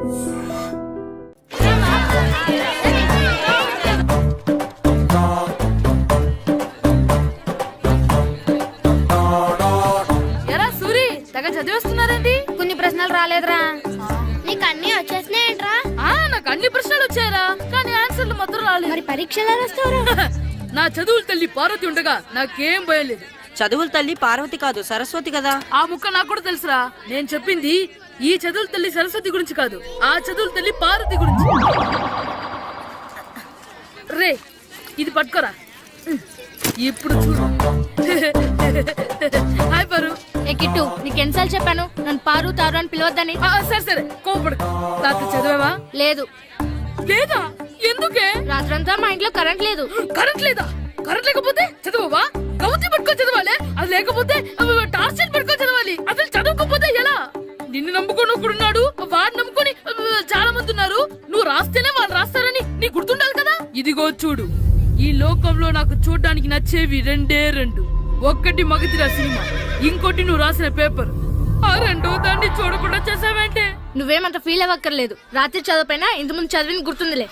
ఎరా సూరి తెగ చదివేస్తున్నారండి. కొన్ని ప్రశ్నలు రాలేదురా. నీకు అన్ని వచ్చేసినాయంట్రా? నాకు అన్ని ప్రశ్నలు వచ్చాయరా, కానీ ఆన్సర్లు మాత్రం రాలేదు. మరి పరీక్షలు రాస్తావురా? నా చదువుల తల్లి పార్వతి ఉండగా నాకేం భయం లేదు. చదువుల తల్లి పార్వతి కాదు సరస్వతి కదా. ఆ ముక్క నాకు కూడా తెలుసురా. నేను చెప్పింది ఈ చదువుల తల్లి సరస్వతి గురించి కాదు, ఆ చదువుల తల్లి పార్వతి గురించి. రే ఇది పట్టుకోరా. ఇప్పుడు చూడు. హాయ్ పారు. ఏ కిట్టు, నీకు ఎన్నిసార్లు చెప్పాను నన్ను పారు తారు అని పిలవద్దని? సరే సరే కోపడు. రాత్రి చదివావా? లేదు. లేదా? ఎందుకే? రాత్రంతా మా ఇంట్లో కరెంట్ లేదు. కరెంట్ లేదా? కరెంట్ లేకపోతే చదవవా? కవిత పట్టుకొని చదవాలి. అది లేకపోతే టార్చ్ లైట్ పట్టుకొని చదవాలి. అసలు చదవకపోతే ఎలా? నిన్ను నమ్ముకొని ఒకడున్నాడు, వాడు నమ్ముకొని చాలా మంది ఉన్నారు. నువ్వు రాస్తేనే వాళ్ళు రాస్తారని నీ గుర్తుండాలి కదా. ఇదిగో చూడు, ఈ లోకంలో నాకు చూడడానికి నచ్చేవి రెండే రెండు. ఒక్కటి మగతిరా సినిమా, ఇంకోటి నువ్వు రాసిన పేపర్. ఆ రెండో దాన్ని చూడకుండా చేసావేంటే? నువ్వేమంత ఫీల్ అవ్వక్కర్లేదు. రాత్రి చదవపోయినా ఇంతకుముందు చదివిన గుర్తుందిలే.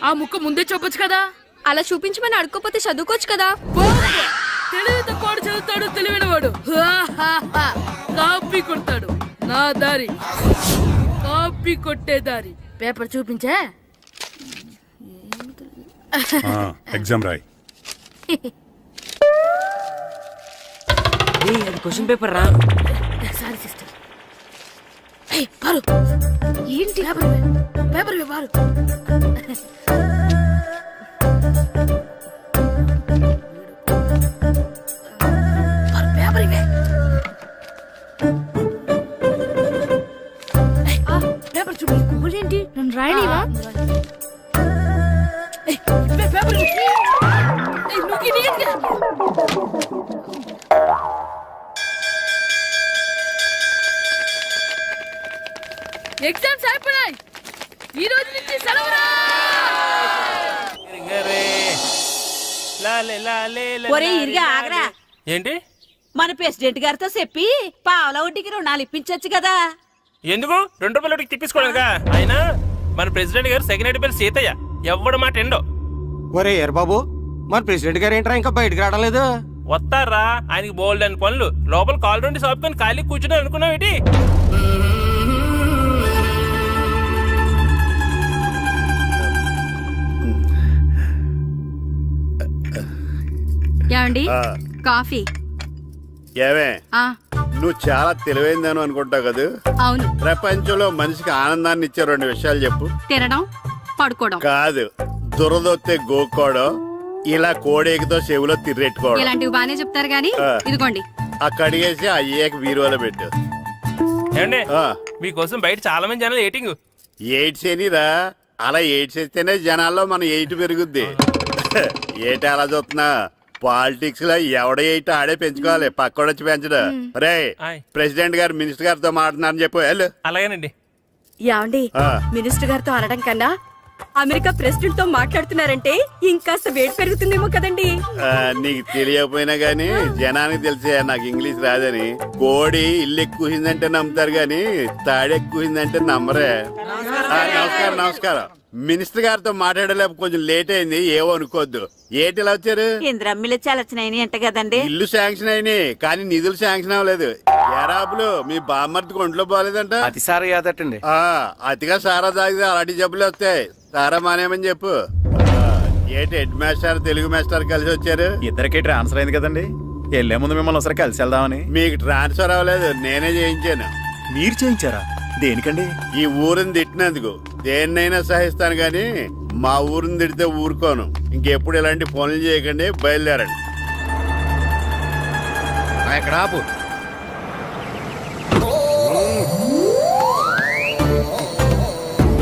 ఆ ముక్క ముందే చెప్పొచ్చు కదా. అలా చూపించమని అడుక్కోపోతే చదువుకోవచ్చు కదా. తెలివి తక్కువ చదువుతాడు, తెలివైన వాడు కాపీ కొడతాడు. నా దారి కాపీ కొట్టే దారి. పేపర్ చూపించే. ఎగ్జామ్ రాయ్. అది క్వశ్చన్ పేపర్ రా. Sorry sister. పారు ఏంటి పేపర్ పారు. పేపర్ ఇవే. పేపర్ చూపి. ఏంటి నన్ను రాయలేవా? పేపర్ ఎగ్జామ్స్ అయిపోయాయి. ఈ రోజు నుంచి సెలవురా. ఒరే ఇరిగా ఆగరా. ఏంటి? మన ప్రెసిడెంట్ గారితో చెప్పి పావలా వడ్డీకి రుణాలు ఇప్పించొచ్చు కదా. ఎందుకు? 2 రూపాయలు ఒకటి తిప్పించుకోలేదుగా. అయినా మన ప్రెసిడెంట్ గారు సెక్రటరీ పేరు సీతయ్య. ఎవడు మాట ఎండో. ఒరే ఎర్రబాబు, మన ప్రెసిడెంట్ గారు ఏంట్రా ఇంకా బయటకు రావడలేదు? వస్తారా? ఆయనకి బోల్డ్ అని పనులు. లోపల కాల్ నుండి సాపుకొని ఖాళీ కూర్చుని అనుకున్నావు ఏంటి? ఏమండి కాఫీ? ఏమే నువ్వు చాలా తెలివైందని అనుకుంటావు కదా. అవును. ప్రపంచంలో మనిషికి ఆనందాన్ని ఇచ్చే 2 విషయాలు చెప్పు. తినడం, పడుకోవడం. కాదు, దురదొత్తే గోక్కోవడం, ఇలా కోడేకితో చెవిలో తిర్రెట్టుకోవడం. ఇలాంటివి బానే చెప్తారు గానీ ఇదిగోండి. ఆ కడిగేసి అయ్యాక బీరువాలో పెట్టు. ఏమండి, మీకోసం బయట చాలా మంది జనాలు ఎయిటింగ్. ఎయిడ్స్ ఏనిరా? అలా ఎయిడ్స్ వేస్తేనే జనాల్లో మన ఎయిట్ పెరుగుద్ది. ఏటి అలా చూస్తున్నా? పాలిటిక్స్ లో ఎవడ ఎయిట్ ఆడే పెంచుకోవాలి, పక్కడొచ్చి పెంచడం. రే ప్రెసిడెంట్ గారు మినిస్టర్ గారితో మాట్లాడుతున్నారని చెప్పు. వెళ్ళు. అలాగేనండి. యాండి మినిస్టర్ గారితో అనడం కన్నా అమెరికా ప్రెసిడెంట్ తో మాట్లాడుతున్నారంటే ఇంకాస్త వేడి పెరుగుతుందేమో కదండి. నీకు తెలియకపోయినా గానీ జనానికి తెలిసే నాకు ఇంగ్లీష్ రాదని. కోడి ఇల్లు ఎక్కువసిందంటే నమ్ముతారు గాని తాడెక్కువసిందంటే నమ్మరే. నమస్కారం నమస్కారం. మినిస్టర్ గారితో మాట్లాడలేక కొంచెం లేట్ అయింది, ఏవో అనుకోవద్దు. ఏటి ఇలా వచ్చారు? ఇంద్రమ్మిలు చాలచ్చినాయని అంట కదండి. ఇల్లు శాంక్షన్ అయినాయి కానీ నిధులు శాంక్షన్ అవ్వలేదు. ఎరాబులు మీ బామ్మర్తికి ఒంట్లో పోలేదంట. అతిసారి యాదటండి. అతిగా సారా తాగితే అలాంటి జబ్బులు వస్తాయి. సారా మానేమని చెప్పు. ఏటి హెడ్ మాస్టర్ తెలుగు మాస్టర్ కలిసి వచ్చారు? ఇద్దరికి ట్రాన్స్ఫర్ అయింది కదండి. వెళ్లే ముందు మిమ్మల్ని ఒకసారి కలిసి వెళ్దామని. మీకు ట్రాన్స్ఫర్ అవ్వలేదు, నేనే చేయించాను. మీరు చేయించారా? దేనికండి? ఈ ఊరిని తిట్టినందుకు. దేన్నైనా సహిస్తాను గాని మా ఊరిని తిడితే ఊరుకోను. ఇంకెప్పుడు ఇలాంటి పనులు చేయకండి, బయలుదేరండి. ఇక్కడ ఆపు.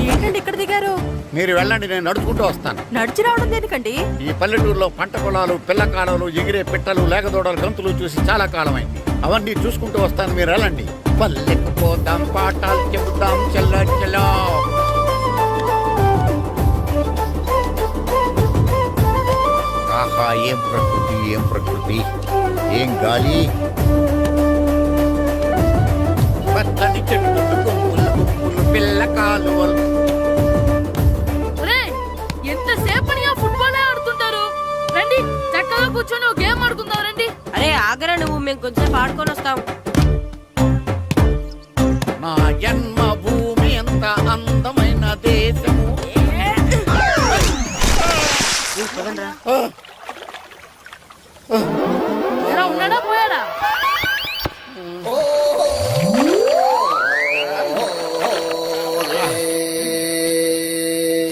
ఏంటండి ఇక్కడ దిగారు? మీరు వెళ్ళండి, నేను నడుచుకుంటూ వస్తాను. నడిచి రావడం దేనికండి? ఈ పల్లెటూరులో పంట పొలాలు, పిల్ల కాలాలు, ఎగిరే పిట్టలు, లేకదోడలు, గంతులు చూసి చాలా కాలమైంది. అవన్నీ చూసుకుంటూ వస్తాను, మీరు వెళ్ళండి. పల్లెకు పోదాం, పాఠాలు చెబుతాం, చెల్లో. ఆహా, ఏం ప్రకృతి, ఏం ప్రకృతి, ఏం గాలి. పచ్చని చెట్టు, పిల్ల కాలం. మేము కొంచెం ఆడుకొని వస్తాం. నా జన్మ భూమి ఎంత అందమైన దేశము. ఎలా ఉన్నాడా పోయాడా?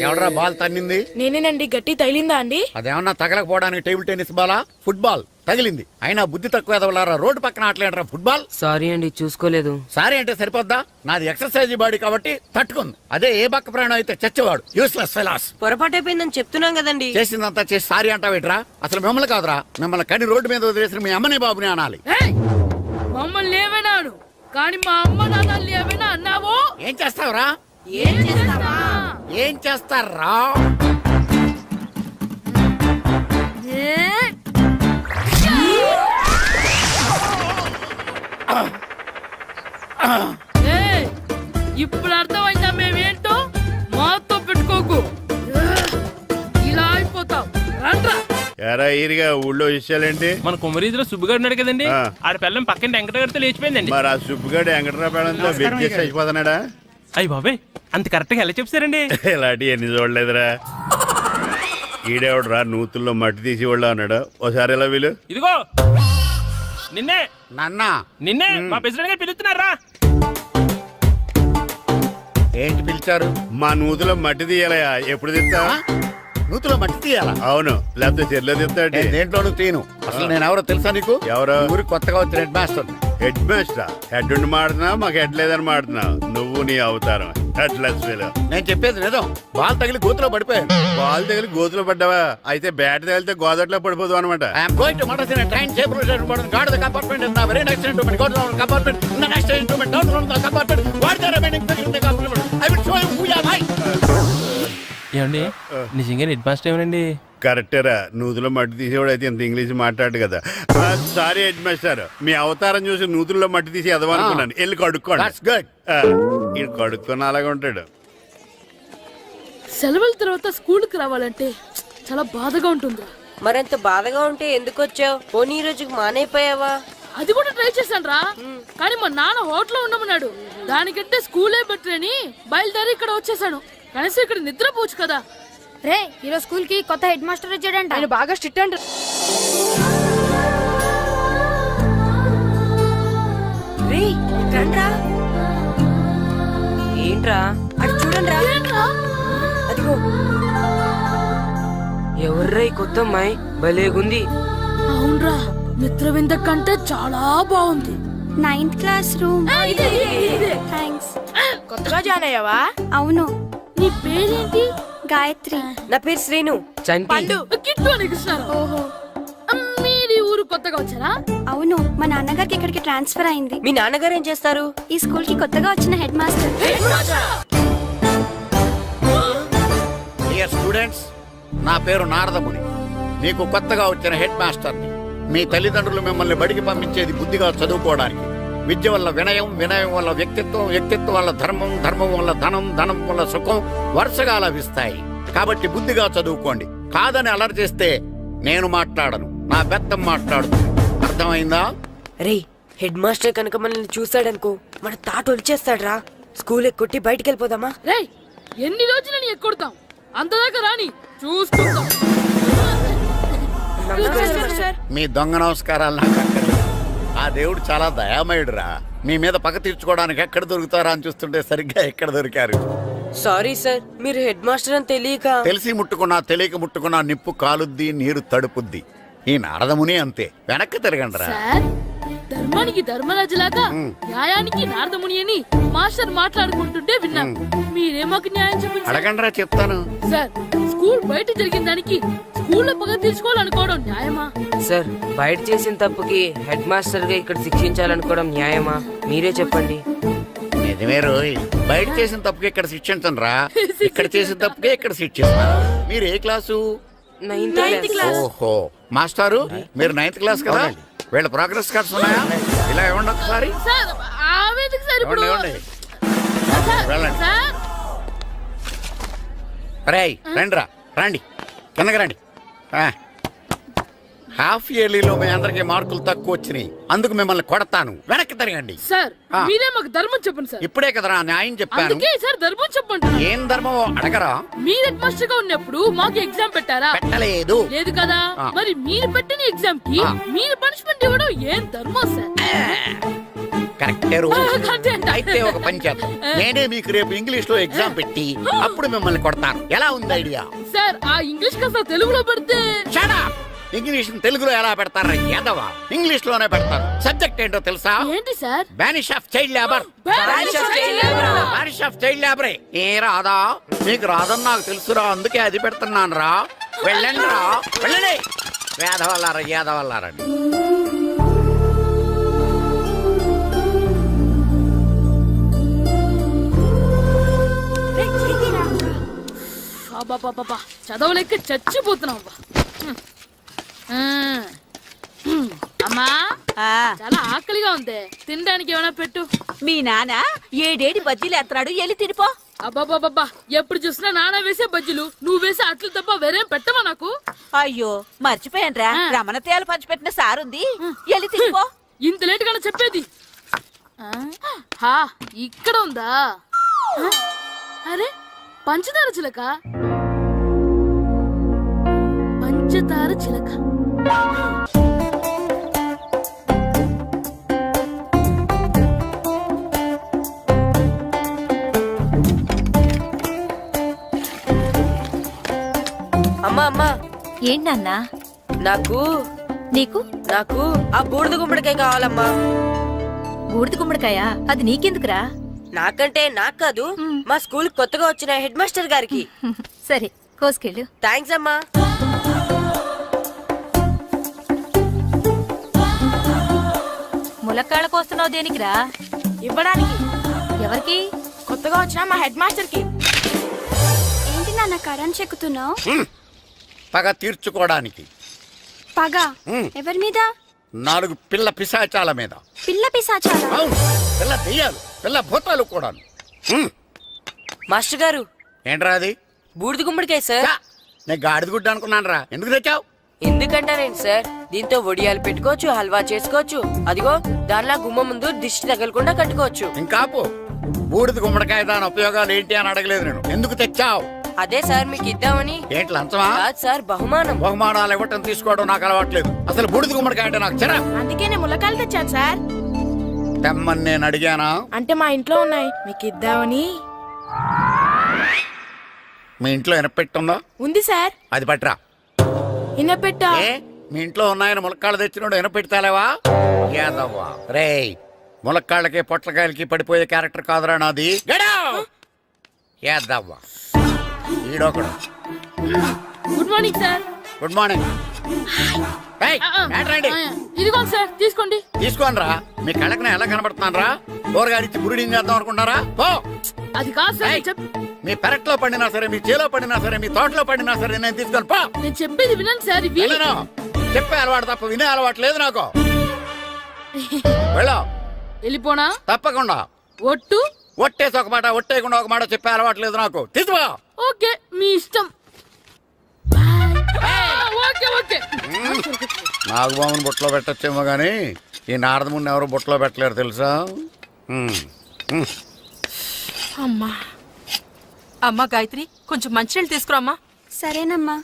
ఎవడరా బాల్ తన్నింది? నేనేనండి. గట్టి తగిలిందా అండి? అదేమన్నా తగలకపోవడానికి టేబుల్ టెన్నిస్ బాలా, ఫుట్బాల్ తగిలింది. అయినా బుద్ధి తక్కువ ఎదవలారా, రోడ్డు పక్కన ఆటలేడరా ఫుట్బాల్. సారీ అండి, చూసుకోలేదు. సారీ అంటే సరిపోద్దా? నాది ఎక్సర్సైజ్ బాడీ కాబట్టి తట్టుకుంది. అదే ఏ బక్క ప్రాణం అయితే చచ్చేవాడు. Useless fellas. పొరపాటు అయిపోయిందని చెప్తున్నాం కదండి. చేసిందంతా చేసి సారీ అంటావేట్రా? అసలు మిమ్మల్ని కాదురా, మిమ్మల్ని కని రోడ్డు మీద వదిలేసిన మీ అమ్మని బాబుని అనాలి. ఏయ్! మమ్మల్ని ఏమైనాను కానీ మా అమ్మ నాన్నల్ని ఏమైనా అన్నావో ఏం చేస్తావురా? ఏం చేస్తావా? ఏం చేస్తారా? ఏయ్! ఇప్పుడు అర్థమైందా మేమేంటో? మాతో పెట్టుకోకు, ఇలా అయిపోతాం. రండ్రా. ఎరా ఈరిగా ఊళ్ళో విషయాలేంటి? మన కుమరీధిలో సుబ్బుగాడు ఉన్నాడు కదండి, ఆ. ఆడ పిల్లం పక్కన వెంకటగారితో లేచిపోయిందండి. మరి ఆ సుబ్బుగాడు వెంకటరాపేడంతో వెచ్చేసి అయిపోతున్నాడా? అయ్యి బాబాయ్, అంత కరెక్ట్ గా ఎలా చెప్తారండి? ఇలాంటి ఎన్ని చూడలేదురా. ఈడేవడరా నూతుల్లో మట్టి తీసి వాళ్ళు అన్నాడు. ఓసారి ఎలా వీలు? ఇదిగో నిన్నే నాన్న నిన్నే మా ప్రెసిడెంట్ గారు పిలుస్తున్నారా? ఏంటి పిలిచారు? మా నూతులో మట్టి తీయాలయా. ఎప్పుడు తీస్తా? నూతులో మట్టి తీయాలా? అవును, లేకపోతే చెర్లో తీస్తాడు. నేను దేంట్లోనూ తీను. అసలు నేను ఎవరో తెలుసా నీకు? ఎవరు? ఊరికి కొత్తగా వచ్చిన head master. Head master. Head ఉండి మాడుతున్నావు, మాకు హెడ్ లేదని మాడుతున్నావు. నువ్వు నీ అవతారం హెడ్ లెస్ ఫెలో. నేను చెప్పేది నిజం. బాల్ తగిలి గోతులో పడిపోయాను. బాల్ తగిలి గోతులో పడ్డావా? అయితే బ్యాట్ తగిలితే గోదట్లో పడిపోదు అనమాట. ఐఎమ్ గోయింగ్ టు మడసిన ట్రైన్ చేపర్ guard the compartment in the very next instrument. Go down compartment in the next instrument. Down from the compartment. What the remaining thing in the compartment? I will show you who you are. ఏమండి నిజంగా head master ఏమనండి? కరెక్టరా, నూతులో మట్టి తీసేవాడు అయితే ఇంత English మాట్లాడు కదా. Sorry head master, మీ అవతారం చూసి నూతుల్లో మట్టి తీసి ఎదవనుకున్నాను. వెళ్ళి కడుక్కోండి. That's good. ఇటు కడుక్కొని అలాగే ఉంటాడు. సెలవుల తర్వాత స్కూల్కి రావాలంటే చాలా బాధగా ఉంటుందిరా. మరింత బాధగా ఉంటే ఎందుకు వచ్చావు? పోనీ ఈ రోజుకి మానైపోయావా? అది కూడా ట్రై చేశాను రా, కానీ మా నాన్న హోటల్లో ఉండమన్నాడు. దానికంటే స్కూలే బెటర్ అని బయలుదేరి ఇక్కడ వచ్చేసాను. కనీసం ఇక్కడ నిద్రపోవచ్చు కదా. రే, ఈరోజు స్కూల్ కి కొత్త హెడ్ మాస్టర్ వచ్చాడంట. ఆయన బాగా స్ట్రిక్ట్ అంట. రే రండ్రా. ఏంట్రా అటు చూడండి రా. అదిగో ఎవర్రా ఈ కొత్త అమ్మాయి? భలేగుంది. అవునరా, మిత్రవింద కంటే చాలా బాగుంది. 9th class room. ఇదే. థ్యాంక్స్. కొత్తగా జాయిన్ అయ్యావా? అవును. నీ పేరేంటి? గాయత్రి. నా పేరు శ్రీను. చంటి. కిట్టు అని కృష్ణారా. ఓహో. మీరు ఈ ఊరు కొత్తగా వచ్చారా? అవును, మా నాన్నగారికి ఇక్కడికి ట్రాన్స్ఫర్ అయింది. మీ నాన్నగారు ఏం చేస్తారు? ఈ స్కూల్ కి కొత్తగా వచ్చిన హెడ్ మాస్టర్. డియర్ స్టూడెంట్స్, నా పేరు నారదముని. మీకు కొత్తగా వచ్చిన హెడ్ మాస్టర్ని. మీ తల్లిదండ్రులు మిమ్మల్ని బడికి పంపించేది బుద్ధిగా చదువుకోవడానికి. విద్య వల్ల వినయం, వినయం వల్ల వ్యక్తిత్వం, వ్యక్తిత్వం వల్ల ధర్మం, ధర్మం వల్ల ధనం, ధనం వల్ల సుఖం వరుసగా లభిస్తాయి. కాబట్టి బుద్ధిగా చదువుకోండి. కాదని అలర్ చేస్తే నేను మాట్లాడను, నా బెత్తం మాట్లాడు. అర్థమైందా? రే, హెడ్ మాస్టర్ కనుక మనల్ని చూసాడనుకో మన తాట వచ్చేస్తాడ్రా. స్కూల్ ఎక్కొట్టి బయటికి వెళ్ళిపోదామా? రేయ్, ఎన్ని రోజులని ఎక్కొడతాం? అంతదాకా రాని చూసుకుంటాం. మీ దొంగ నమస్కారాలు నాకు అక్కర్లేదు. ఆ దేవుడు చాలా దయామయుడురా. మీ మీద పగ తీర్చుకోవడానికి ఎక్కడ దొరుకుతారా అని చూస్తుంటే సరిగ్గా ఎక్కడ దొరికారు. సారీ సార్, మీరు హెడ్ మాస్టర్ అని తెలియక. తెలిసి ముట్టుకున్నా తెలియక ముట్టుకున్నా నిప్పు కాలుద్ది, నీరు తడుపుద్ది. ఈ నారదముని అంతే. వెనక్కి తిరగండిరా. సార్, ధర్మానికి ధర్మరాజులాగా న్యాయానికి నారదముని అని మాస్టర్ మాట్లాడుకుంటుంటే విన్నాం. మీరే మాకు న్యాయం చెప్పండి. అడగండిరా, చెప్తాను. సార్, స్కూల్ బయట జరిగిన దానికి స్కూల్లో పగ తీర్చుకోవాలనుకోవడం న్యాయమా? సార్, బయట చేసిన తప్పుకి హెడ్ మాస్టర్ గా ఇక్కడ శిక్షించాలనుకోవడం న్యాయమా? మీరే చెప్పండి. నిజమే రోయ్, బయట చేసిన తప్పుకి ఇక్కడ శిక్షించను రా. ఇక్కడ చేసిన తప్పుకే ఇక్కడ శిక్షిస్తాను. మీరు ఏ క్లాసు? 9th class. ఓహో, మాస్టారు మీరు 9th క్లాస్ కదా? వీళ్ళ ప్రోగ్రెస్ కార్డ్స్ ఉన్నాయా? ఇలా ఇవ్వండి ఒకసారి. సార్, ఆవేదకి సార్ ఇప్పుడు. ఇవ్వండి, ఇవ్వండి. సార్, వెళ్ళండి. సార్. రేయ్ రండిరా, రండి కిందకి రండి. హాఫ్ ఇయర్లీలో మీ అందరికి మార్కులు తక్కువ వచ్చినాయి, అందుకు మిమ్మల్ని కొడతాను. వెనక్కి తిరగండి. సార్ ఆ. మీరే మాకు ధర్మం చెప్పండి సార్. ఇప్పుడే కదరా న్యాయం చెప్పాను. అందుకే సార్ ధర్మం చెప్పండి. ఏం ధర్మమో అడగరా? మీరు హెడ్ మాస్టర్ గా ఉన్నప్పుడు మాకు ఎగ్జామ్ పెట్టారా? పెట్టలేదు. లేదు కదా. ఆ. మరి మీరు పెట్టిన ఎగ్జామ్ కి ఆ. మీరు పనిష్మెంట్ ఇవ్వడం ఏం ధర్మం సార్? కరెక్టే రూల్. కరెక్టే. అయితే ఒక పని చేద్దాం, నేనే మీకు రేపు ఇంగ్లీష్ లో ఎగ్జామ్ పెట్టి అప్పుడు మిమ్మల్ని కొడతాను. ఎలా ఉంది ఐడియా? సార్ ఆ ఇంగ్లీష్ కాస్త తెలుగులో పెడితే. Shut up! ఇంగ్లీష్ తెలుగులో ఎలా పెడతారా యాదవా? ఇంగ్లీష్ లోనే పెడతారు. సబ్జెక్ట్ ఏంటో తెలుసా? ఏంటి sir? Banish of child labour. Banish of child labor. Banish of child లేబరే. ఏ రాదా? నీకు రాదని నాకు తెలుసురా, అందుకే అది పెడుతున్నాను రా. వెళ్ళండి రా, వెళ్ళండి. వేదవల్లారా, యాదవల్లారండి. అబ్బా చదవలేక చచ్చిపోతున్నాం అబ్బా. అమ్మా చాలా ఆకలిగా ఉంది, తినడానికి ఏమైనా పెట్టు. మీ నాన్న ఏడేడి బజ్జీలు ఎత్తాడు, ఎల్లి తినిపో. అబ్బాబాబా ఎప్పుడు చూసినా నాన్న వేసే బజ్జీలు, నువ్వు వేసే అట్లు తప్ప వేరేం పెట్టవా నాకు? అయ్యో మర్చిపోయానురా, ఆ. రమణ తేలు పంచిపెట్టిన సారుంది, ఎల్లి తినిపో. ఇంత లేట్ గానే చెప్పేది. హా ఇక్కడ ఉందా? అరే పంచదార చిలక, పంచదార చిలక. అమ్మా అమ్మా, ఏంటన్నా? నాకు నీకు నాకు ఆ బూడిద గుమ్మడికాయ కావాలమ్మా. బూడిద గుమ్మడికాయ? అది నీకెందుకురా? నాకంటే నాకు కాదు, మా స్కూల్ కొత్తగా వచ్చిన హెడ్ మాస్టర్ గారికి. సరే కోసుకెళ్ళు. థ్యాంక్స్ అమ్మా. ములక్కాళ్ళ కోస్తున్నావు దేనికిరా? ఇవ్వడానికి. ఎవరికి? కొత్తగా వచ్చిన మా హెడ్ మాస్టర్ కి. ఏంటి నాన్న కరెంట్ చెక్కుతున్నావు? పగ తీర్చుకోవడానికి. పగ హ్మ్. ఎవరి మీద? 4 పిల్ల పిశాచాల మీద. పిల్ల పిశాచాలా? అవును, పిల్ల దెయ్యాలు, పిల్ల భూతాలు కూడా. మాస్టర్ గారు, ఏంట్రా అది? బూడిద గుమ్మడికాయ సార్. ఛా, నేను గాడిద గుడ్డ అనుకున్నాను రా. ఎందుకు తెచ్చావు? ఎందుకంటారేంటి సార్, దీంతో వడియాలు పెట్టుకోవచ్చు, హల్వా చేసుకోవచ్చు. అదిగో దానిలా గుమ్మ ముందు దిష్టి తగలకుండా కట్టుకోవచ్చు. ఇంకాపు, బూడిద గుమ్మడికాయ దాని ఉపయోగాలు ఏంటి అని అడగలేదు నేను. ఎందుకు తెచ్చావు? అదే సార్ మీకు ఇద్దామని. ఏంటి లంచమా? కాదు సార్, బహుమానం. బహుమానాలు ఇవ్వటం తీసుకోవడం నాకు అలవాట్లేదు. అసలు బూడిద గుమ్మడికాయ అంటే నాకు చెరా. అందుకే నేను ములకాయలు తెచ్చాను సార్. తెమ్మని నేను అడిగానా? అంటే మా ఇంట్లో ఉన్నాయి, మీకు ఇద్దామని. మీ ఇంట్లో ఎనపెట్టుందా? ఉంది సార్. అది పట్రా. ఇన్నపెట్టా. ఏ, మీ ఇంట్లో ఉన్నాయని ములక్కాళ్ళు తెచ్చినోడు ఎనపెడతాలేవా? యాదవ్వా రేయ్, ములక్కాళ్ళకి పొట్లకాయలకి పడిపోయే క్యారెక్టర్ కాదురా నాది. యాదవ్వా ఈడొకడు. Good morning sir. Good morning. ఏయ్, ఏంట్రాండి? ఇదిగోండి సార్, తీసుకోండి. తీసుకోనరా, మీ కళ్ళకి నేను ఎలా కనబడుతున్నాను రా? కూరగాయలిచ్చి బురిడింగ్ చేద్దాం అనుకుంటారా? పో. అది కాదు సార్, ఏయ్, మీ పెరట్లో పండినా సరే, మీ చేలో పండినా సరే, మీ తోటలో పండినా సరే, నేను తీసుకొని పో. నేను చెప్పేది వినండి సార్. ఇవి వెళ్ళను. చెప్పే అలవాటు తప్ప వినే అలవాటు లేదు నాకు. వెళ్ళా. వెళ్ళిపోనా? తప్పకుండా. ఒట్టు. ఒట్టేసి ఒక మాట, ఒట్టేయకుండా ఒక మాట చెప్పే అలవాటు లేదు నాకు. తీసుకో. ఓకే, మీ ఇష్టం. Okay okay. నాగబాబుని బుట్టలో పెట్టచ్చేమో గానీ ఈ నారదముని ఎవరు బుట్టలో పెట్టలేరు తెలుసా? అమ్మా అమ్మా గాయత్రి, కొంచెం మంచినీళ్ళు తీసుకురామ్మా. సరేనమ్మా.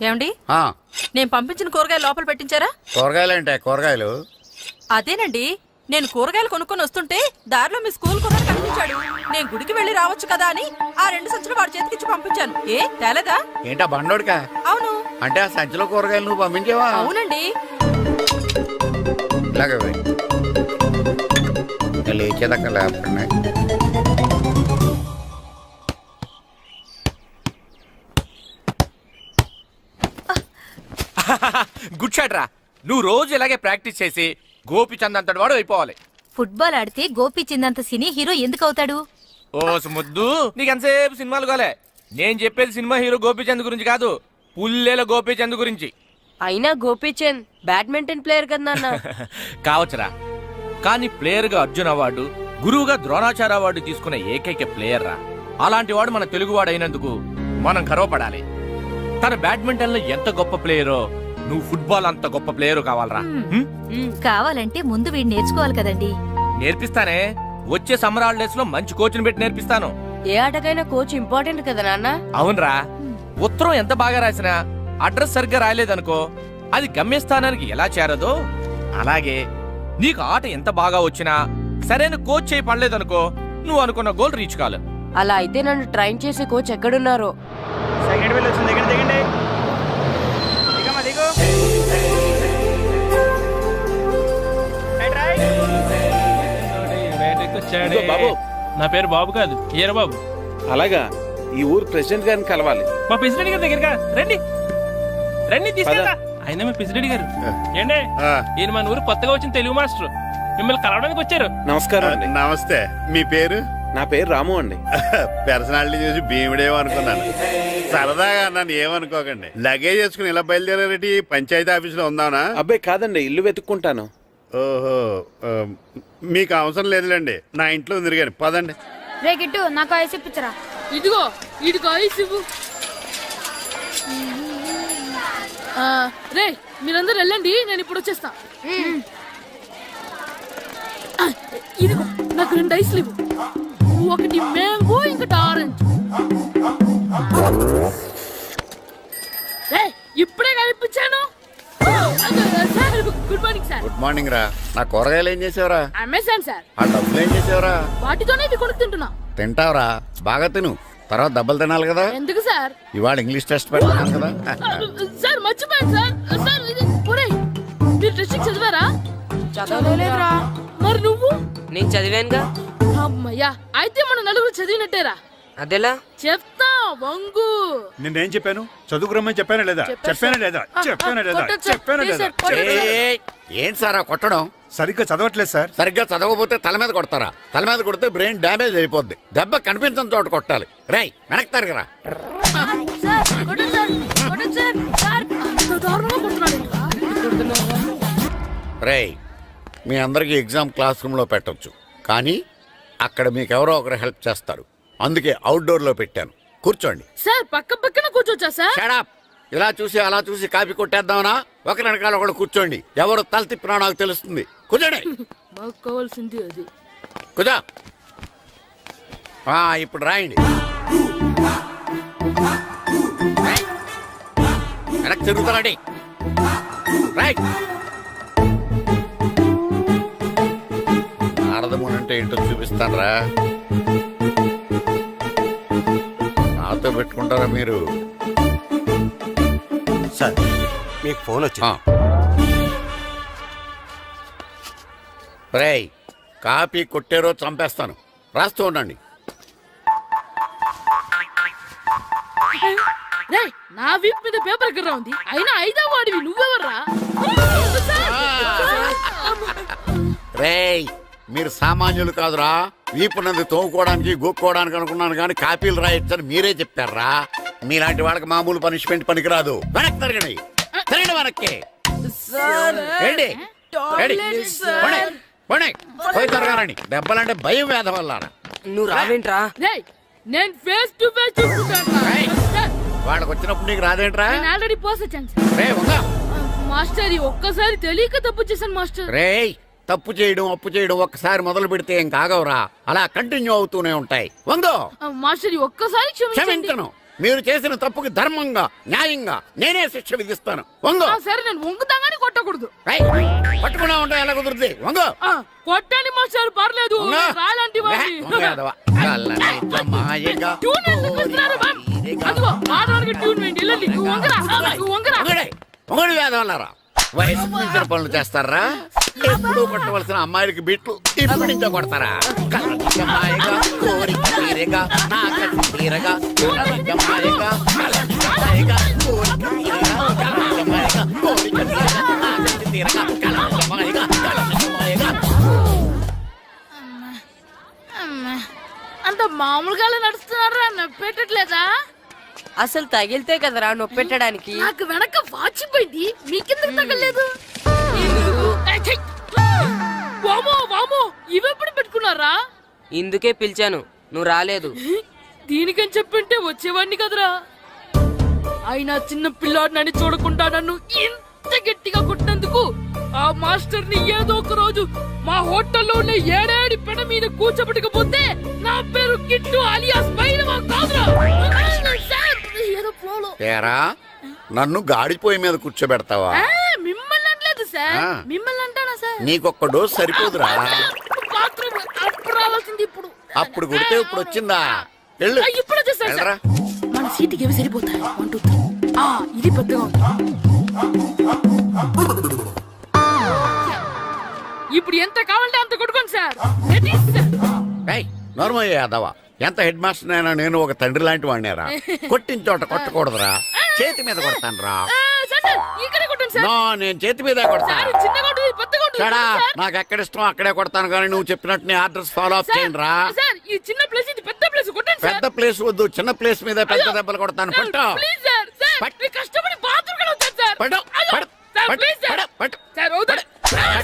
ఏమండి, ఆ, నేను పంపించిన కూరగాయలు లోపల పెట్టించారా? కూరగాయలు ఏంటే కూరగాయలు? అదేనండి, నేను కూరగాయలు కొనుక్కొని వస్తుంటే దారిలో మీ స్కూల్ కుర్రాడు కనిపించాడు. నేను గుడికి వెళ్ళి రావచ్చు కదా అని ఆ 2 సంచులు వాడి చేతికిచ్చి పంపించాను. ఏ తేలేదా? ఏంటా బండోడికా? అవును. అంటే ఆ సంచిలో కూరగాయలు నువ్వు పంపించావా? అవునండి. ఇలాగే పోయి. లేచేదాకా లేకుండా. గుడ్ షాట్ రా. నువ్వు రోజు ఇలాగే ప్రాక్టీస్ చేసి గోపిచంద్ అంతటి వాడు అయిపోవాలి. ఫుట్బాల్ ఆడితే గోపీచంద్ సినీ హీరో ఎందుకు అవుతాడు? ఓ ముద్దు, నీకు ఎంతసేపు సినిమాలు కాలే. నేను చెప్పేది సినిమా హీరో గోపిచంద్ గురించి కాదు, పుల్లేల గోపిచంద్ గురించి. అయినా గోపీచంద్ బ్యాడ్మింటన్ ప్లేయర్ కదా నాన్న. కావచ్చురా, కానీ ప్లేయర్ గా అర్జున్ అవార్డు, గురువుగా ద్రోణాచార్య అవార్డు తీసుకున్న ఏకైక ప్లేయర్ రా. అలాంటి వాడు మన తెలుగువాడు అయినందుకు మనం గర్వపడాలి. తన బ్యాడ్మింటన్ లో ఎంత గొప్ప ప్లేయరో నువ్వు ఫుట్బాల్ అంత గొప్ప ప్లేయర్ కావాలరా హ్మ్? కావాలంటే ముందు వీడు నేర్చుకోవాలి కదండి. నేర్పిస్తానే. వచ్చే సమ్మర్ హాలిడేస్ లో మంచి కోచ్ని పెట్టి నేర్పిస్తాను. ఏ ఆటకైనా కోచ్ ఇంపార్టెంట్ కదా నాన్న. అవునరా, ఉత్తరం ఎంత బాగా రాసినా అడ్రస్ సరిగ్గా రాయలేదనుకో అది గమ్యస్థానానికి ఎలా చేరదో అలాగే నీకు ఆట ఎంత బాగా వచ్చినా సరైన కోచ్ చేయి పడలేదనుకో నువ్వు అనుకున్న గోల్ రీచ్ కాదు. అలా అయితే నన్ను ట్రైన్ చేసే కోచ్ ఎక్కడున్నారో. సెకండ్ బిల్ వచ్చింది, దిగండి దిగండి. దిగమ్మా దిగు. ఇదిగో బాబు, నా పేరు బాబు కాదు, ఈయన బాబు. అలాగా, ఈ ఊరు ప్రెసిడెంట్ గారిని కలవాలి. మా ప్రెసిడెంట్ గారి దగ్గరగా రండి రండి తీసుకెళ్తా. ఆయన మీ ప్రెసిడెంట్ గారు ఏండే, ఈయన మన ఊరు కొత్తగా వచ్చిన తెలుగు మాస్టర్, మిమ్మల్ని కలవడానికి వచ్చారు. నమస్కారం అండి. నమస్తే. మీ పేరు? నా పేరు రాము అండి. పర్సనాలిటీ చూసి భీముడేమో అనుకున్నాను. సరదాగా నన్ను ఏమనుకోకండి. లగేజ్ వేసుకుని ఇలా బయలుదేరేటి పంచాయతీ ఆఫీసులో ఉందానా? అబ్బాయి కాదండి, ఇల్లు వెతుక్కుంటాను. ఓహో, మీకు అవసరం లేదులేండి, నా ఇంట్లో ఉంది కానీ పదండి. రే గిట్టు నాకు ఐస్ ఇప్పించరా. ఇదిగో ఇదిగో ఐస్ ఇవ్వు. రే మీరందరూ వెళ్ళండి, నేను ఇప్పుడు వచ్చేస్తా. ఇదిగో నాకు 2 ఐస్లు ఇవ్వు. ఒకటి మ్యాంగో, ఇంకటి ఆరెంజ్. ఇప్పుడే కనిపించాను. Good morning sir. Good morning రా. నా కూరగాయలు ఏం చేసావురా? Amazon sir. ఆ డబ్బులు ఏం చేసావురా? వాటితోనే ఇది కొనుక్కు తింటున్నా. తింటావురా, బాగా తిను, తర్వాత దెబ్బలు తినాలి కదా. ఎందుకు సార్? ఇవాళ ఇంగ్లీష్ టెస్ట్ పెడతాను కదా. సార్ మర్చిపోయాను సార్. సార్ ఇది ఒరేయ్, మీరు టెస్టింగ్ చదివారా? చదవలేదురా. మరి నువ్వు? నేను చదివానుగా. అమ్మయ్యా, అయితే మన నలుగురు చదివినట్టేరా. అదెలా? చెప్తా వంగు. నిన్నేం చెప్పాను? చదువుకురమ్మని చెప్పానా లేదా? చెప్పానా లేదా? చెప్పానా లేదా? కొట్టొచ్చు సార్. చెప్పానా లేదా? ఏయ్, ఏంటి సార్ ఆ కొట్టడం? సరిగ్గా చదవట్లేదు సార్. సరిగ్గా చదవకపోతే తల మీద కొడతారా? తల మీద కొడితే బ్రెయిన్ డ్యామేజ్ అయిపోద్ది. దెబ్బ కనిపించని చోట కొట్టాలి. రై వెనక్కి తరగరా. రేయ్, మీ అందరికీ ఎగ్జామ్ క్లాస్ రూమ్లో పెట్టొచ్చు, కానీ అక్కడ మీకు ఎవరో ఒకరు హెల్ప్ చేస్తారు. అందుకే అవుట్డోర్లో పెట్టాను. కూర్చోండి. సార్ పక్క పక్కన కూర్చోచ్చా సార్? షడప్. ఇలా చూసి అలా చూసి కాపీ కొట్టేద్దామనా? ఒకరి వెనకాల ఒకడు కూర్చోండి. ఎవరు తల తిప్పినా నాకు తెలుస్తుంది. కూర్చోండి. మాకు కావాల్సింది అది. కూర్చో. ఇప్పుడు రాయండి. వెనక్కి తిరుగుతారండి. రైట్. నారదముని అంటే ఏంటో చూపిస్తాను రా. నాతో పెట్టుకుంటారా మీరు? సార్ మీకు ఫోన్ వచ్చింది. రేయ్, కాపీ కొట్టారో చంపేస్తాను. రాస్తూ ఉండండి. రేయ్, నా వీప్ మీద పేపర్ ఎక్కడ ఉంది? అయినా 5వ వాడివి నువ్వెవర్రా? రేయ్, మీరు సామాన్యులు కాదురా. వీపునంది తోముకోవడానికి గోక్కోవడానికి అనుకున్నాను, కానీ కాపీలు రాయొచ్చని మీరే చెప్పారా. మీలాంటి వాళ్ళకి మామూలు పనిష్మెంట్ పనికిరాదు. వెనక్కి తిరగండి. తిరగండి వెనక్కి. ఏంటి? పోయి తిరగారండి. దెబ్బలంటే భయం వేద వల్ల. నువ్వు రావేంట్రా? రేయ్, నేను ఫేస్ టు ఫేస్ చూసుకుంటాను. వాళ్ళకి వచ్చినప్పుడు నీకు రాదేంట్రా? నేను ఆల్రెడీ పోస్ వచ్చాను సార్. రే వంగా. మాస్టర్ ఈ ఒక్కసారి తెలియక తప్పు చేశాను మాస్టర్. రేయ్, తప్పు చేయడం అప్పు చేయడం ఒక్కసారి మొదలు పెడితే ఏం కాగవరా. అలా కంటిన్యూ అవుతూనే ఉంటాయి. వందో. మాస్టర్ ఈ ఒక్కసారి క్షమించను. మీరు చేసిన తప్పుకి ధర్మంగా న్యాయంగా నేనే శిక్ష విధిస్తాను. వంగో. సరే, నేను వంగుతాగాని కొట్టకూడదు. పట్టుకున్నా ఉంటా ఎలా కుదురుతుంది? వంగో. కొట్టండి మాస్టర్, పర్లేదు. రాలాంటి వేదవల్లారా. వయసు మించిన పనులు చేస్తారా? ఎప్పుడు కొట్టవలసిన అమ్మాయిలకి బిట్లు ఇప్పుడు నుంచో కొడతారా? కలజమాయగా కోరిక తీరగా నా కసి తీరగా కలజమాయగా కలజమాయగా కోరిక తీరగా కలజమాయగా కోరిక తీరగా నా కసి తీరగా కలజమాయగా కలజమాయగా. అంత మామూలుగా నడుస్తున్నారా? నొప్పెట్టట్లేదా? అసలు తగిలితే కదరా నొప్పెట్టడానికి. నాకు వెనక వాచిపోయింది, మీకెందుకు తగలేదు? వామో వామో, ఇవెప్పుడు పెట్టుకున్నారా? ఇందుకే పిలిచాను, నువ్వు రాలేదు. దీనికని చెప్పింటే వచ్చేవాడిని కదరా. అయినా చిన్న పిల్లాడినని చూడకుండా నన్ను ఇంత ఇంత గట్టిగా కొట్టినందుకు ఆ మాస్టర్ ని ఏదో ఒక రోజు మా హోటల్లో ఉన్న ఏడేడి పెడ మీద కూర్చోబెట్టకపోతే నా పేరు కిట్టు అలియాస్ బైరవా కాదురా. సార్, ఏదో ఫ్లోలో. ఏరా నన్ను గాడిపోయి మీద కూర్చోబెడతావా? మిమ్మల్ని అనలేదు సార్, ఆ. మిమ్మల్ని అంటానా సార్? నీకొక్క డోస్ సరిపోదురా? బాత్రూమ్ అప్పుడు రావాల్సింది ఇప్పుడు. అప్పుడు కొడితే ఇప్పుడు వచ్చిందా? వెళ్ళు. ఇప్పుడు వచ్చేసారు సార్. వెళ్ళరా. మన సీటుకి ఏవి సరిపోతాయి? 1 2 3. ఇది పెద్దగా ఉంది. ఇప్పుడు ఎంత కావాలంటే అంత కొట్టుకోండి సార్. That is sir. ఏయ్, నోర్మయ్య యాదవ, ఎంత హెడ్ మాస్టర్ అయినా నేను ఒక తండ్రి లాంటి వాడినేరా. కొట్టిన చోట కొట్టకూడదురా, చేతి మీద కొడతాను రా. సార్, సార్, ఇక్కడే కొట్టండి సార్. నో, నేను చేతి మీద కొడతా. సార్, చిన్నగా ఉంటుంది, పెద్దగా ఉంటుంది చడా, సార్. నాకు ఎక్కడ ఇష్టం అక్కడే కొడతాను, కానీ నువ్వు చెప్పినట్టు నీ ఆర్డర్స్ ఫాలో అప్ సార్, చేయండి రా. సార్, ఈ చిన్న ప్లేస్ ఇది పెద్ద ప్లేస్ కొట్టండి సార్. పెద్ద ప్లేస్ వద్దు, చిన్న ప్లేస్ మీద పెద్ద దెబ్బలు కొడతాను. పట్టు ప్లీజ్ సార్. సార్, పట్టు. మీరు కష్టపడి బాత్రూమ్ కూడా వచ్చారు సార్. పట్టు, అయ్యో, పట్టు, సార్, పట్టు, ప్లీజ్ సార్. పట్టు, పట్టు. సార్, వద్దు. సార్,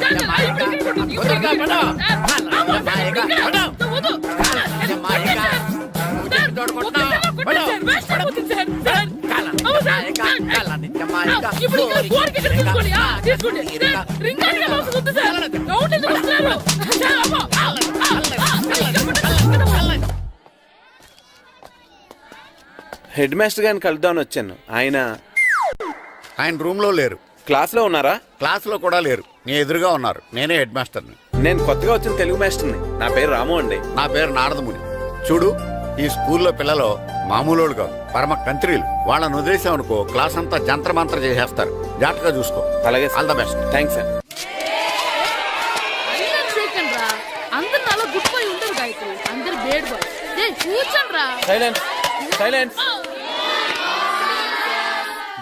ఇప్పుడు ఇక్కడ కొట్టండి, ఇప్పుడు ఇక్కడ కొట్టండి. సార్, అమ్మో, సార్, ఇక్కడ వద్దు. సార్, కొట్టండి సార్, వేస్ట్ అయిపోతుంది సార్. సార్, అమ్మో, సార్, ఇప్పుడు ఇక్కడ బోర్డుకి ఇక్కడ తీసుకోండి. తీసుకోండి. సార్, రింగ్ ఆడిగా అవసరం ఉంది సార్. రౌండ్ ఎందుకు వస్తున్నారు? సార్, అమ్మో. ఇక్కడ కొట్టండి. హెడ్ మాస్టర్ గారిని కలుద్దామని వచ్చాను. ఆయన రూమ్ లో లేరు, క్లాస్లో ఉన్నారా? క్లాస్ లో కూడా లేరు, నీ ఎదురుగా ఉన్నారు. నేనే హెడ్ మాస్టర్ని. నేను కొత్తగా వచ్చిన తెలుగు మాస్టర్ని. నా పేరు రాము అండి. నా పేరు నారదముని. చూడు, ఈ స్కూల్లో పిల్లలు మామూలు వాళ్ళు కాదు, పరమ కంత్రీలు. వాళ్ళని వదిలేసామనుకో క్లాస్ అంతా జంత్ర మంత్ర చేసేస్తారు. జాగ్రత్తగా చూసుకో. అలాగే, all the best. Thanks sir. అందరు చేయకండి రా. అందరు నాలో గుడ్ బాయ్ ఉండరు గాయత్రి, అందరు బేడ్ బాయ్. కూర్చోండి రా. Silence, silence.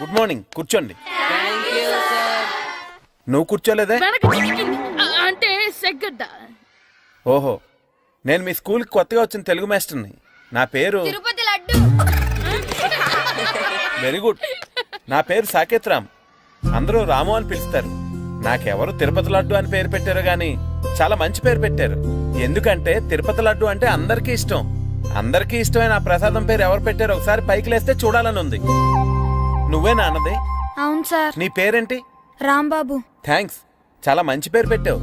గుడ్ మార్నింగ్, కూర్చోండి. నువ్వు కూర్చోలేదే? వెనక చిక్కింది. అంటే సెగ్గడ్డ. ఓహో, నేను మీ స్కూల్కి కొత్తగా వచ్చిన తెలుగు మాస్టర్ని. నా పేరు తిరుపతి లడ్డు. Very good. నా పేరు సాకేత్ రామ్. అందరూ రాము అని పిలుస్తారు. నాకెవరు తిరుపతి లడ్డు అని పేరు పెట్టారు గాని చాలా మంచి పేరు పెట్టారు. ఎందుకంటే తిరుపతి లడ్డు అంటే అందరికీ ఇష్టం. అందరికీ ఇష్టమైన ఆ ప్రసాదం పేరు ఎవరు పెట్టారు ఒకసారి పైకి లేస్తే చూడాలని ఉంది. నువ్వేనా అన్నది? అవును సార్. నీ పేరేంటి? రాంబాబు. థ్యాంక్స్, చాలా మంచి పేరు పెట్టావు.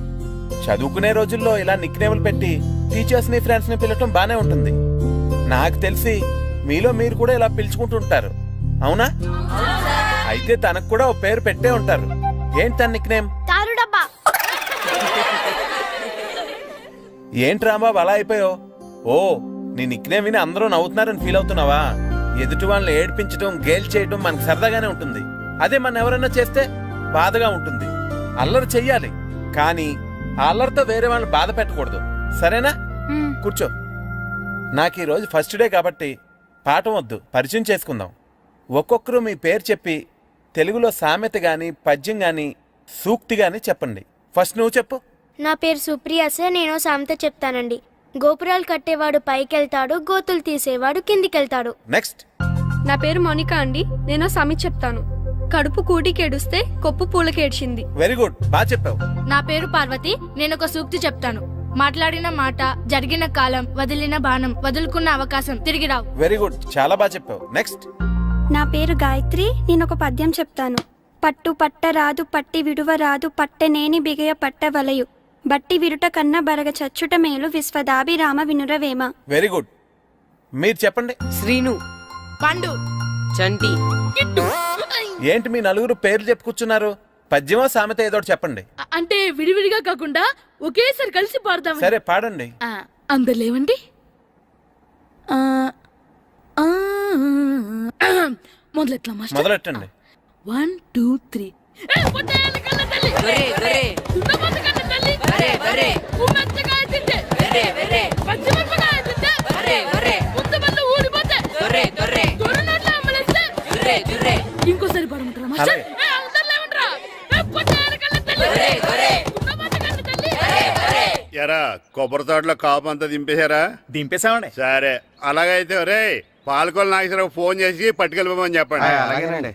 చదువుకునే రోజుల్లో ఇలా నిక్నేములు పెట్టి టీచర్స్ ని ఫ్రెండ్స్ ని పిలవటం బానే ఉంటుంది. నాకు తెలిసి మీలో మీరు కూడా ఇలా పిలుచుకుంటుంటారు, అవునా? అయితే తనకు కూడా ఓ పేరు పెట్టే ఉంటారు. ఏంటి తన నిక్నేమ్? తారు డబ్బా. ఏంటి రాంబాబు అలా అయిపోయావు? ఓ, నీ నిక్నేమ్ విని అందరూ నవ్వుతున్నారని ఫీల్ అవుతున్నావా? ఎదుటి వాళ్ళని ఏడ్పించడం, గేల్ చేయడం మనకు సరదాగానే ఉంటుంది. అదే మన ఎవరైనా చేస్తే బాధగా ఉంటుంది. అల్లరి చెయ్యాలి, కానీ ఆ అల్లరితో వేరే వాళ్ళని బాధ పెట్టకూడదు, సరేనా? కూర్చో. నాకు ఈరోజు ఫస్ట్ డే కాబట్టి పాఠం వద్దు, పరిచయం చేసుకుందాం. ఒక్కొక్కరు మీ పేరు చెప్పి తెలుగులో సామెత గాని, పద్యం గాని, సూక్తి గాని చెప్పండి. ఫస్ట్ నువ్వు చెప్పు. నా పేరు సుప్రియ సార్. నేను సామెత చెప్తానండి. గోపురాలు కట్టేవాడు పైకెళ్తాడు, గోతులు తీసేవాడు కిందికెళ్తాడు. నెక్స్ట్. నా పేరు మోనికా అండి. నేను సామెత చెప్తాను. కడుపు కూటికేడుస్తే కొప్పు పూలకేడ్చింది. వెరీ గుడ్, బాగా చెప్పావు. నా పేరు పార్వతి. నేను ఒక సూక్తి చెప్తాను. మాట్లాడిన మాట, జరిగిన కాలం, వదిలిన బాణం, వదులుకున్న అవకాశం తిరిగి రావు. వెరీ గుడ్, చాలా బాగా చెప్పావు. నెక్స్ట్. నా పేరు గాయత్రి. నేను ఒక పద్యం చెప్తాను. పట్టు పట్టరాదు, పట్టి విడువరాదు, పట్టనేని బిగయ పట్టవలయు, బట్టి విరుట కన్నా బరగ చచ్చుట మేలు, విశ్వదాభిరామ వినురవేమ. Very good. మీరు చెప్పండి. శ్రీను, పండు, చంటి. ఏంటి మీ నలుగురు పేర్లు చెప్పుకూర్చున్నారు? పద్యమో సామెత ఏదో ఒకటి చెప్పండి. అంటే విడివిడిగా కాకుండా ఒకేసారి కలిసి పాడదాం. సరే, పాడండి. అందరు లేవండి. మొదలెట్లా మాస్టర్? మొదలెట్టండి. 1 2 3. పొట్టేళ్ళ కన్న తల్లి, దున్నపోతు కన్న తల్లి, ఉమ్మెత్తకాయ తింటే, పచ్చిమిరపకాయ తింటే, ముందుమల్ల ఊడిపోతే, దొరనోట్ల అమ్మలేస్తే, ఇంకోసారి పాడమంటారా మాస్టర్? అందరు లేవండ్రా. పొట్టేళ్ళ కన్న తల్లి, దున్నపోతు కన్న తల్లి. ఎరా కొబ్బరి తోటలో కాపు అంతా దింపేశారా? దింపేశామండి. సరే, అలాగైతే రే పాలకొల నాగేశ్వరరావు ఫోన్ చేసి పట్టుకెళ్ళిపోమని చెప్పండి. అలాగేనండి.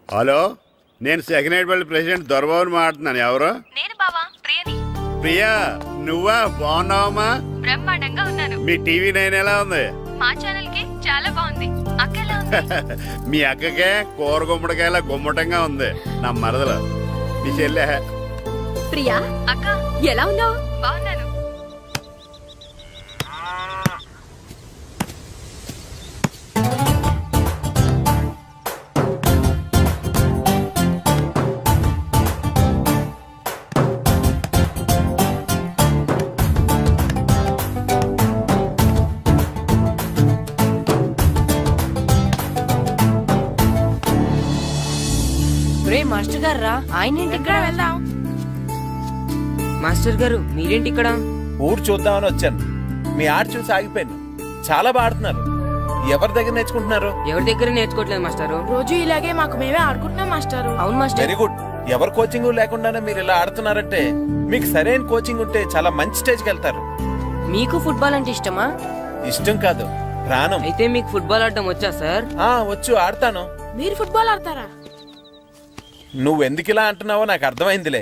హలో, నేను సెకండ్ హెడ్ వాళ్ళ ప్రెసిడెంట్ దొరబాబుని మాట్లాడుతున్నాను. ఎవరు? నేను బావా ప్రియని. ప్రియా, నువ్వా? బాగున్నావమ్మా? బ్రహ్మాండంగా ఉన్నాను. మీ టీవీ 9 ఎలా ఉంది? మా ఛానల్ కి చాలా బాగుంది. మీ అక్కకే కూర గుమ్మడికాయల గుమ్మటంగా ఉంది నా మరదలు నీ చెల్లె. ప్రియా అక్క ఎలా ఉన్నావు? బాగున్నాను. రే మాస్టర్ గారు రా, ఆయన ఏంటి ఇక్కడ? వెళ్దాం. మాస్టర్ గారు మీరేంటి ఇక్కడ? ఊరు చూద్దామని వచ్చాను. మీ ఆట చూసి ఆగిపోయాను. చాలా బాగా ఆడుతున్నారు. ఎవరి దగ్గర నేర్చుకుంటున్నారు? ఎవరి దగ్గర నేర్చుకోవట్లేదు మాస్టారు. రోజు ఇలాగే మాకు మేమే ఆడుకుంటున్నాం మాస్టారు. అవును మాస్టర్. Very good. ఎవరి కోచింగ్ లేకుండానే మీరు ఇలా ఆడుతున్నారంటే మీకు సరైన కోచింగ్ ఉంటే చాలా మంచి స్టేజ్కి వెళ్తారు. మీకు ఫుట్బాల్ అంటే ఇష్టమా? ఇష్టం కాదు, ప్రాణం. అయితే మీకు ఫుట్బాల్ ఆడడం వచ్చా సార్? వచ్చు, ఆడతాను. మీరు ఫుట్బాల్ ఆడతారా? నువ్వెందుకు ఇలా అంటున్నావో నాకు అర్థమైందిలే.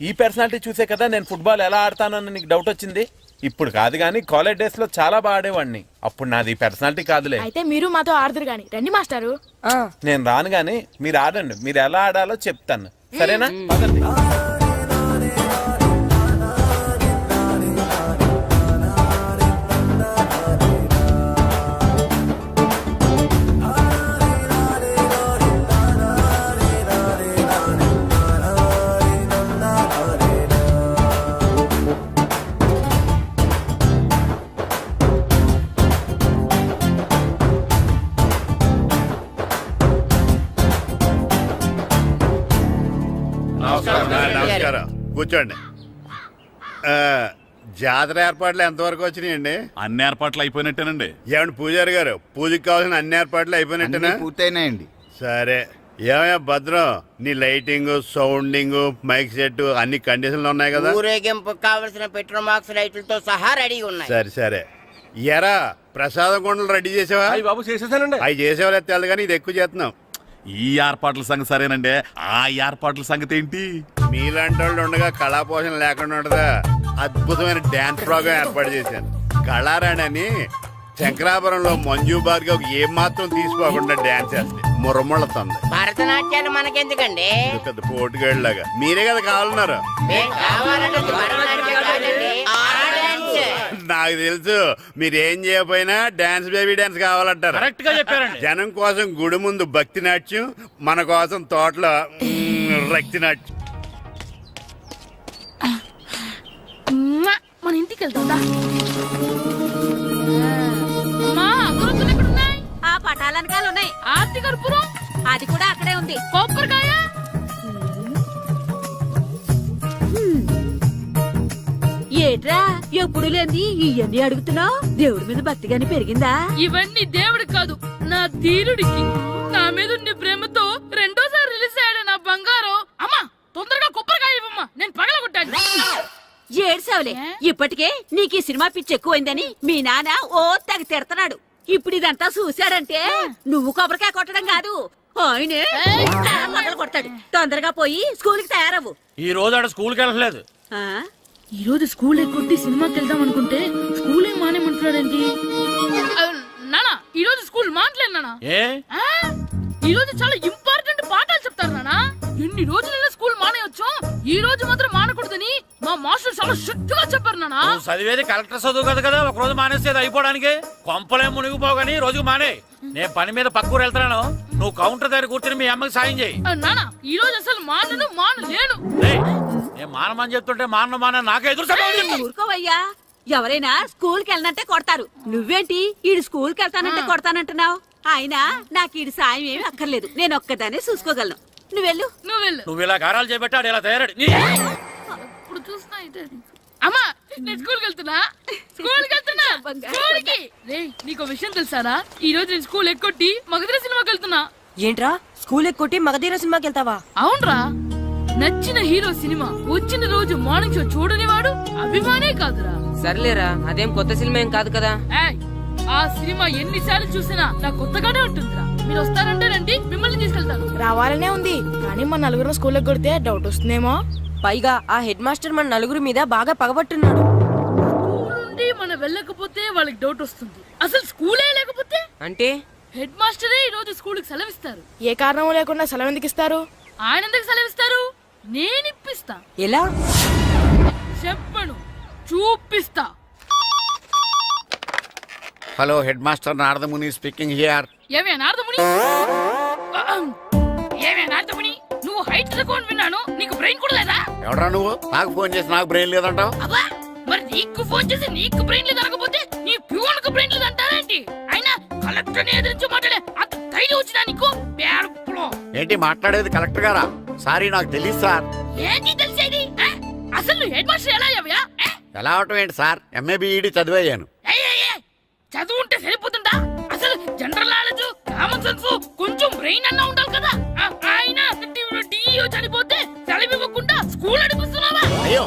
ఈ పర్సనాలిటీ చూసే కదా నేను ఫుట్బాల్ ఎలా ఆడతానని నీకు డౌట్ వచ్చింది. ఇప్పుడు కాదు కానీ కాలేజ్ డేస్ లో చాలా బాగా ఆడేవాడిని. అప్పుడు నాది పర్సనాలిటీ కాదులే. అయితే మీరు మాతో ఆడదురు గాని రండి మాస్టారు. నేను రాను గాని మీరు ఆడండి. మీరు ఎలా ఆడాలో చెప్తాను, సరేనా? పదండి. నమస్కారం, కూర్చోండి. జాతర ఏర్పాట్లు ఎంతవరకు వచ్చినాయండి? అన్ని ఏర్పాట్లు అయిపోయినట్టేనండి. ఏమండి పూజారి గారు, పూజకి కావాల్సిన అన్ని ఏర్పాట్లు అయిపోయినట్టేనా? పూర్తయినాయండి. సరే. ఏమయ్యా భద్రం, నీ లైటింగ్, సౌండింగ్, మైక్ సెట్ అన్ని కండిషన్లు ఉన్నాయి కదా? ఊరేగింపు కావలసిన పెట్రోల్ మార్క్స్ లైట్లతో సహా రెడీ ఉన్నాయి. సరే సరే. ఎరా ప్రసాదం కొండలు రెడీ చేసావా? బాబు చేసేసానండి. అవి చేసేవాళ్ళు తెలు కానీ ఇది ఎక్కువ చేస్తున్నాం. ఈ ఏర్పాట్ల సంగతి సరేనండి, ఆ ఏర్పాట్ల సంగతి ఏంటి? మీలాంటి వాళ్ళు ఉండగా కళా పోషణ లేకుండా ఉండదా? అద్భుతమైన డ్యాన్స్ ప్రోగ్రామ్ ఏర్పాటు చేశాను. కళారాణి అని శంకరాపురంలో మంజు భార్గవ్ ఏం మాత్రం తీసుకోకుండా డ్యాన్స్ చేస్తే మురముళ్ళతుంది. భరతనాట్యాలు మనకెందుకండి? పెద్ద పోటుగాళ్ళలాగా మీరే కదా కావాలన్నారు. నాకు తెలుసు మీరేం చేయకపోయినా డాన్స్ బేబీ డాన్స్ కావాలంటారు. కరెక్ట్ గా చెప్పారండి. జనం కోసం గుడి ముందు భక్తి నాట్యం, మన కోసం తోటలో రక్తి నాట్యం. మన ఇంటికి వెళ్తుందా? అమ్మా, అగరొత్తులు ఎక్కడున్నాయి? ఆ పటాలనకాలు ఉన్నాయి. ఆర్తి కర్పూరం అది కూడా అక్కడే ఉంది. కొబ్బరికాయ ఏట్రా ఎప్పుడు లేని ఇవన్నీ అడుగుతున్నావు? దేవుడి మీద భక్తి గాని పెరిగిందా? ఇవన్నీ దేవుడికి కాదు, నా ధీరుడికి. నా మీద ఉండే ప్రేమతో రెండోసారి రిలీజ్ అయ్యాడు నా బంగారం. అమ్మా తొందరగా కొబ్బరికాయ ఇవ్వమ్మా, నేను పగలగొట్టాను. ఏడ్సావులే, ఇప్పటికే నీకు ఈ సినిమా పిచ్చి ఎక్కువైందని మీ నాన్న ఓ తెగ తిడతాడు. ఇప్పుడు ఇదంతా చూశాడంటే నువ్వు కొబ్బరికాయ కొట్టడం కాదు, ఆయనే మొదలు కొడతాడు. తొందరగా పోయి స్కూల్ కి తయారవ్వు. ఈ రోజు ఆడ స్కూల్కి వెళ్ళలేదు. ఆ? ఈ రోజు స్కూల్ ఎక్కొట్టి సినిమాకి వెళ్దాం అనుకుంటే స్కూల్ ఏం మానేమంటున్నాడేంటి? నానా ఈ రోజు స్కూల్ మానట్లేదు నానా. ఏ ఈ రోజు చాలా ఇంపార్టెంట్ పాఠాలు చెప్తారు నానా. ఎన్ని రోజులైనా స్కూల్ మానేయొచ్చు, ఈ రోజు మాత్రం మానకూడదని మా మాస్టర్ చాలా స్ట్రిక్ట్ గా చెప్పారు నానా. చదివేది కలెక్టర్ చదువు కదా కదా, ఒక రోజు మానేసేది అయిపోవడానికి. కొంపలేం మునిగిపోగాని రోజుకు మానే. నేను పని మీద పక్కూరు వెళ్తున్నాను, నువ్వు కౌంటర్ దగ్గర కూర్చొని మీ అమ్మకి సాయం చేయి. నానా ఈ రోజు అసలు మానలేను. నేను మానమని చెప్తుంటే మాన నాకే ఎదురు. ఊరుకోవయ్యా, ఎవరైనా స్కూల్ కి వెళ్ళనంటే కొడతారు. నువ్వేంటి ఈడు స్కూల్ కి వెళ్తానంటే కొడతానంటున్నావు? అయినా నాకు ఈడు సాయం ఏమి అక్కర్లేదు, నేను ఒక్కదానే చూసుకోగలను. నువ్వెళ్ళు. నువ్వు ఇలా గారాలు చేపెట్టాడు ఇలా తయారాడు. ఇప్పుడు చూస్తున్నా ఇదే. అమ్మా నేను స్కూల్కి వెళ్తున్నా. స్కూల్కి రేయ్, నీకు విషయం తెలుసారా? ఈ రోజు నేను స్కూల్ ఎక్కొట్టి మగధీర సినిమాకి వెళ్తున్నా. ఏంట్రా స్కూల్ ఎక్కొట్టి మగధీర సినిమాకి వెళ్తావా? అవునరా, నచ్చిన హీరో సినిమా వచ్చిన రోజు మార్నింగ్ షో చూడని వాడు అభిమానే కాదురా. సర్లేరా, అదేం కొత్త సినిమా ఏం కాదు కదా. ఏయ్, ఆ సినిమా ఎన్నిసార్లు చూసినా నాకు కొత్తగానే ఉంటుందిరా. మీరు వస్తారంటే రండి, మిమ్మల్ని తీసుకెళ్తాను. రావాలనే ఉంది కానీ మన నలుగురు స్కూల్లో కొడితే డౌట్ వస్తుందేమో. పైగా ఆ హెడ్ మాస్టర్ మన నలుగురి మీద బాగా పగబట్టున్నాడు. స్కూల్ నుండి మనం వెళ్ళకపోతే వాళ్ళకి డౌట్ వస్తుంది. అసలు స్కూలే లేకపోతే అంటే హెడ్ మాస్టరే ఈ రోజు స్కూల్కి సెలవిస్తారు. ఏ కారణం లేకుండా సెలవు ఎందుకు ఇస్తారు? ఆయన ఎందుకు సెలవిస్తారు? నేను ఇప్పిస్తా. ఎలా? చెప్పను, చూపిస్తా. Hello head master Naradamuni speaking here. ఏమే నారదముని, ఏమే నారదముని, నువ్వు హైట్ రికార్డ్ విన్నాను, నీకు బ్రెయిన్ కూడా లేదా? ఎవడా నువ్వు? నాకు ఫోన్ చేసి నాకు బ్రెయిన్ లేదంటావు? అబ్బా, మరి నీకు ఫోన్ చేసి నీకు బ్రెయిన్ లేదు అనకపోతే నీ ప్యూన్ కు బ్రెయిన్ లేదు అంటారేంటి? అయినా కలెక్టర్ ని ఎదిరించి మాట్లాడే అంత ధైర్యం వచ్చినా నీకు? పేరులో ఏంటి మాట్లాడేది? కలెక్టర్ గారా? సారీ నాకు తెలియదు సార్. ఏంటి తెలిసేది? అసలు నువ్వు హెడ్ మాస్టర్ ఎలా అయ్యావా? ఎలా అవటం ఏంటి సార్? MA B Ed చదివయ్యాను. చదువు ఉంటే సరిపోతుందా? అసలు జనరల్ నాలెడ్జ్, కామన్ సెన్స్, కొంచెం బ్రెయిన్ అన్నా ఉండాలి కదా. ఆయన డిఇఓ చనిపోతే సెలవివ్వకుండా స్కూల్ అడిపిస్తున్నావా? అయ్యో,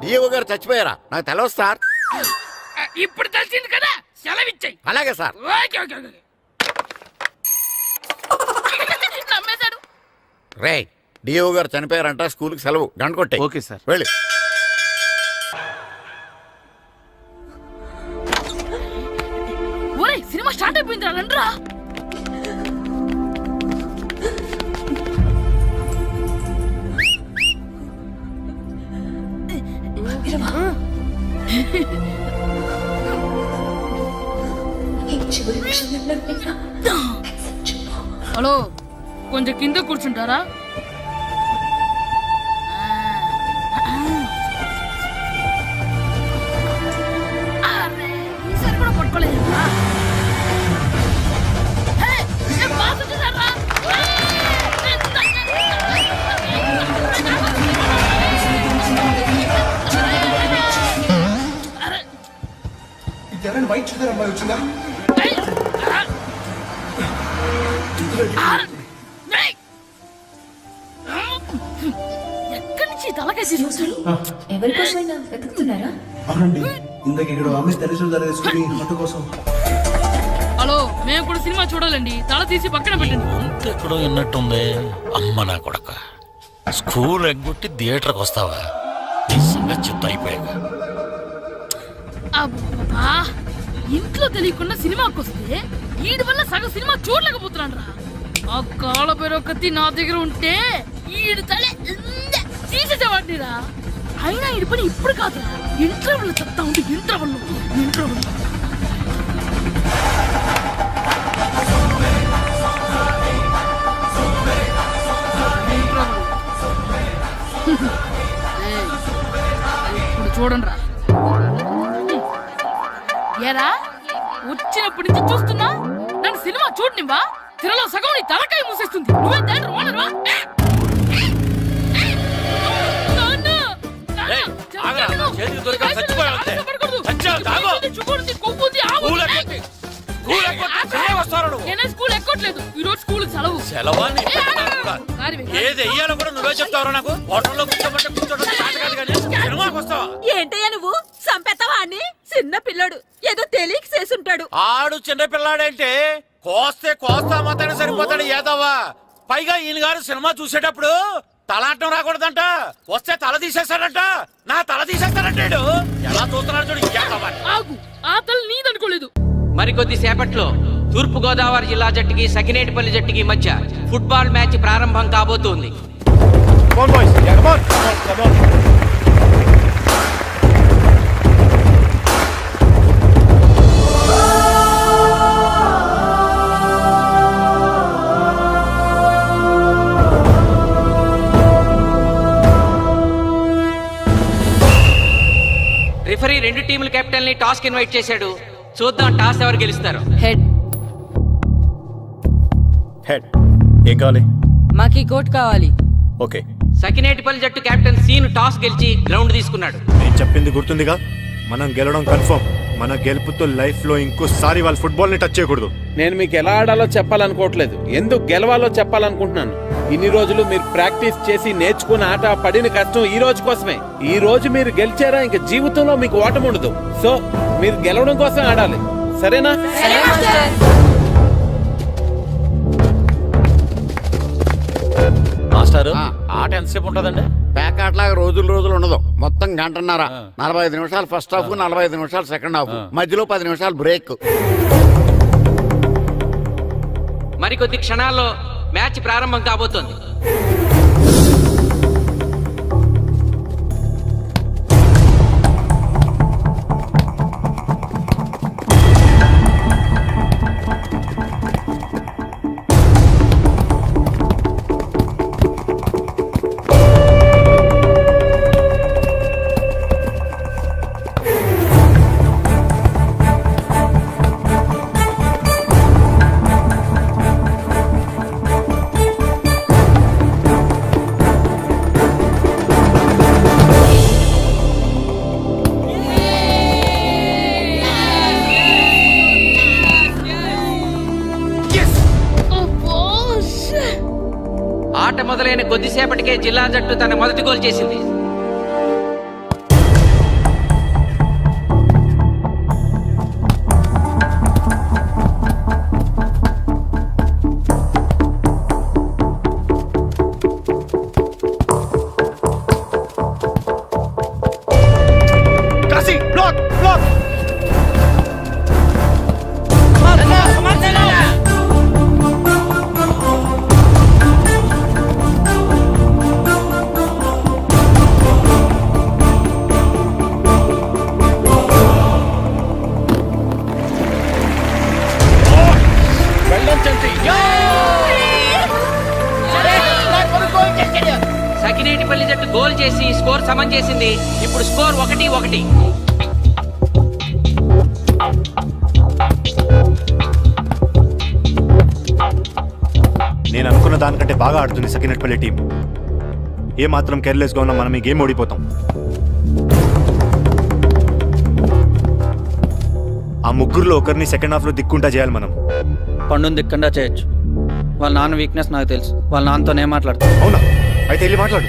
డిఓ గారు చచ్చిపోయారా? నాకు తెలవదు సార్. ఇప్పుడు తెలిసింది కదా, సెలవిచ్చాయి. అలాగే సార్. Okay okay okay. నమ్మేశాడు. రే, డిఓ గారు చనిపోయారంట, స్కూల్కి సెలవు. గంట కొట్టే. Okay sir. వెళ్ళి. ఒరేయ్, సినిమా స్టార్ట్ అయిపోయిందిరా, రండ్రా. హలో, కొంచెం కింద కూర్చుంటారా? అరే, ఈసారి కూడా పట్టుకోలేదురా. బాస్ వచ్చేసారా? వైట్ చూద్దరు అమ్మాయి వచ్చిందా? ఎక్కడి నుంచి తలకాయ తీసుకొచ్చారు? ఎవరికోసమైనా వెతుకుతున్నారా? అవునండి, ఇందాక ఇక్కడ అమ్మాయి తల్లిదండ్రులు ధర తీసుకుని మట్టు కోసం. హలో, మేము కూడా సినిమా చూడాలండి, తల తీసి పక్కన పెట్టండి. ఎక్కడో విన్నట్టుంది. అమ్మ నా కొడక, స్కూల్ ఎగ్గొట్టి థియేటర్కి వస్తావా? నీ సంగతి చెప్తా అయిపోయాక. అబ్బా, ఇంట్లో తెలియకుండా సినిమాకి వస్తే వీడి వల్ల సగం సినిమా చూడలేకపోతున్నాను రా. ఆ కాళ్ళ పేరొకటి నా దగ్గర ఉంటే ఈడు తలే తీసేసేవాడిని రా. అయినా ఈడి పని ఇప్పుడు కాదు, ఇంటర్వెల్ చెప్తా ఉంటే ఇంటర్వెల్. ఇప్పుడు చూడండి రా. ఏరా, వచ్చినప్పటి నుంచి చూస్తున్నా, నన్ను సినిమా చూడనివ్వా? తిరలో సగం నీ తలకాయ మూసేస్తుంది. నువ్వే తండ్రి ఓనర్వా? స్కూల్ ఎక్కట్లేదు, ఈ రోజు స్కూల్ సెలవు. ఏది వెయ్యాలో కూడా నువ్వే చెప్తావు నాకు. హోటల్లో కూర్చోమంటే కూర్చోబెట్టావా? ఏంటయ్యా నువ్వు? సంపెత్తవా అని? చిన్న పిల్లడు ఏదో తెలియక చేసుంటాడు. ఆడు చిన్న పిల్లాడంటే కోస్తే కోస్తా మాత్రమే సరిపోతాడు ఏదవ్వా. పైగా ఈయన గారు సినిమా చూసేటప్పుడు తలాటం రాకూడదంట, వస్తే తల తీసేస్తాడంట. నా తల తీసేస్తాడంటాడు. ఎలా చూస్తున్నాడు చూడు. ఆగు, ఆ తల నీదనుకోలేదు. మరికొద్ది సేపట్లో తూర్పు గోదావరి జిల్లా జట్టుకి సకినేటిపల్లి జట్టుకి మధ్య ఫుట్బాల్ మ్యాచ్ ప్రారంభం కాబోతోంది. రిఫరీ రెండు టీముల కెప్టెన్ ని టాస్ కి ఇన్వైట్ చేశాడు. చూద్దాం టాస్ ఎవరు గెలుస్తారు. హెడ్. హెడ్. ఏం కావాలి? మాకు కోట్ కావాలి. ఓకే. సకినేటిపల్లి జట్టు కెప్టెన్ సీను టాస్ గెలిచి గ్రౌండ్ తీసుకున్నాడు. నేను చెప్పింది గుర్తుందిగా, మనం గెలవడం కన్ఫర్మ్. మన గెలుపుతో లైఫ్ లో ఇంకోసారి వాళ్ళ ఫుట్బాల్ ని టచ్ చేయకూడదు. నేను మీకు ఎలా ఆడాలో చెప్పాలనుకోవట్లేదు, ఎందుకు గెలవాలో చెప్పాలనుకుంటున్నాను. ఇన్ని రోజులు మీరు ప్రాక్టీస్ చేసి నేర్చుకున్న ఆట పడిన కష్టం ఈ రోజు కోసమే. ఈ రోజు మీరు గెలిచారా, ఇంక జీవితంలో మీకు ఓటమి ఉండదు. సో మీరు గెలవడం కోసం ఆడాలి, సరేనా? మాస్టారు, ఆట ఎంతసేపు ఉంటుందండి? పేకాట్లాగా రోజులు ఉండదు. మొత్తం గంటన్నర. 45 నిమిషాలు ఫస్ట్ హాఫ్, 45 నిమిషాలు సెకండ్ హాఫ్, మధ్యలో 10 నిమిషాలు బ్రేక్. మరికొద్ది క్షణాల్లో మ్యాచ్ ప్రారంభం కాబోతోంది. ఆట మొదలైన కొద్దిసేపటికే జిల్లా జట్టు తన మొదటి గోల్ చేసింది. సకినేటిపల్లి జట్టు గోల్ చేసి స్కోర్ సమం చేసింది. ఇప్పుడు స్కోర్ 1-1. నేను అనుకున్న దానికంటే బాగా ఆడుతుంది సకినేట్పల్లి టీం. ఏ మాత్రం కేర్లెస్గా ఉన్నా మనం ఈ గేమ్ ఓడిపోతాం. ఆ ముగ్గురులో ఒకరిని సెకండ్ హాఫ్లో దిక్కుంటా చేయాలి మనం. పండుని దిక్కుండా చేయొచ్చు. వాళ్ళ నాన్న వీక్నెస్ నాకు తెలుసు. వాళ్ళ నాన్నతోనే మాట్లాడతాను. అవునా? అయితే వెళ్ళి మాట్లాడు.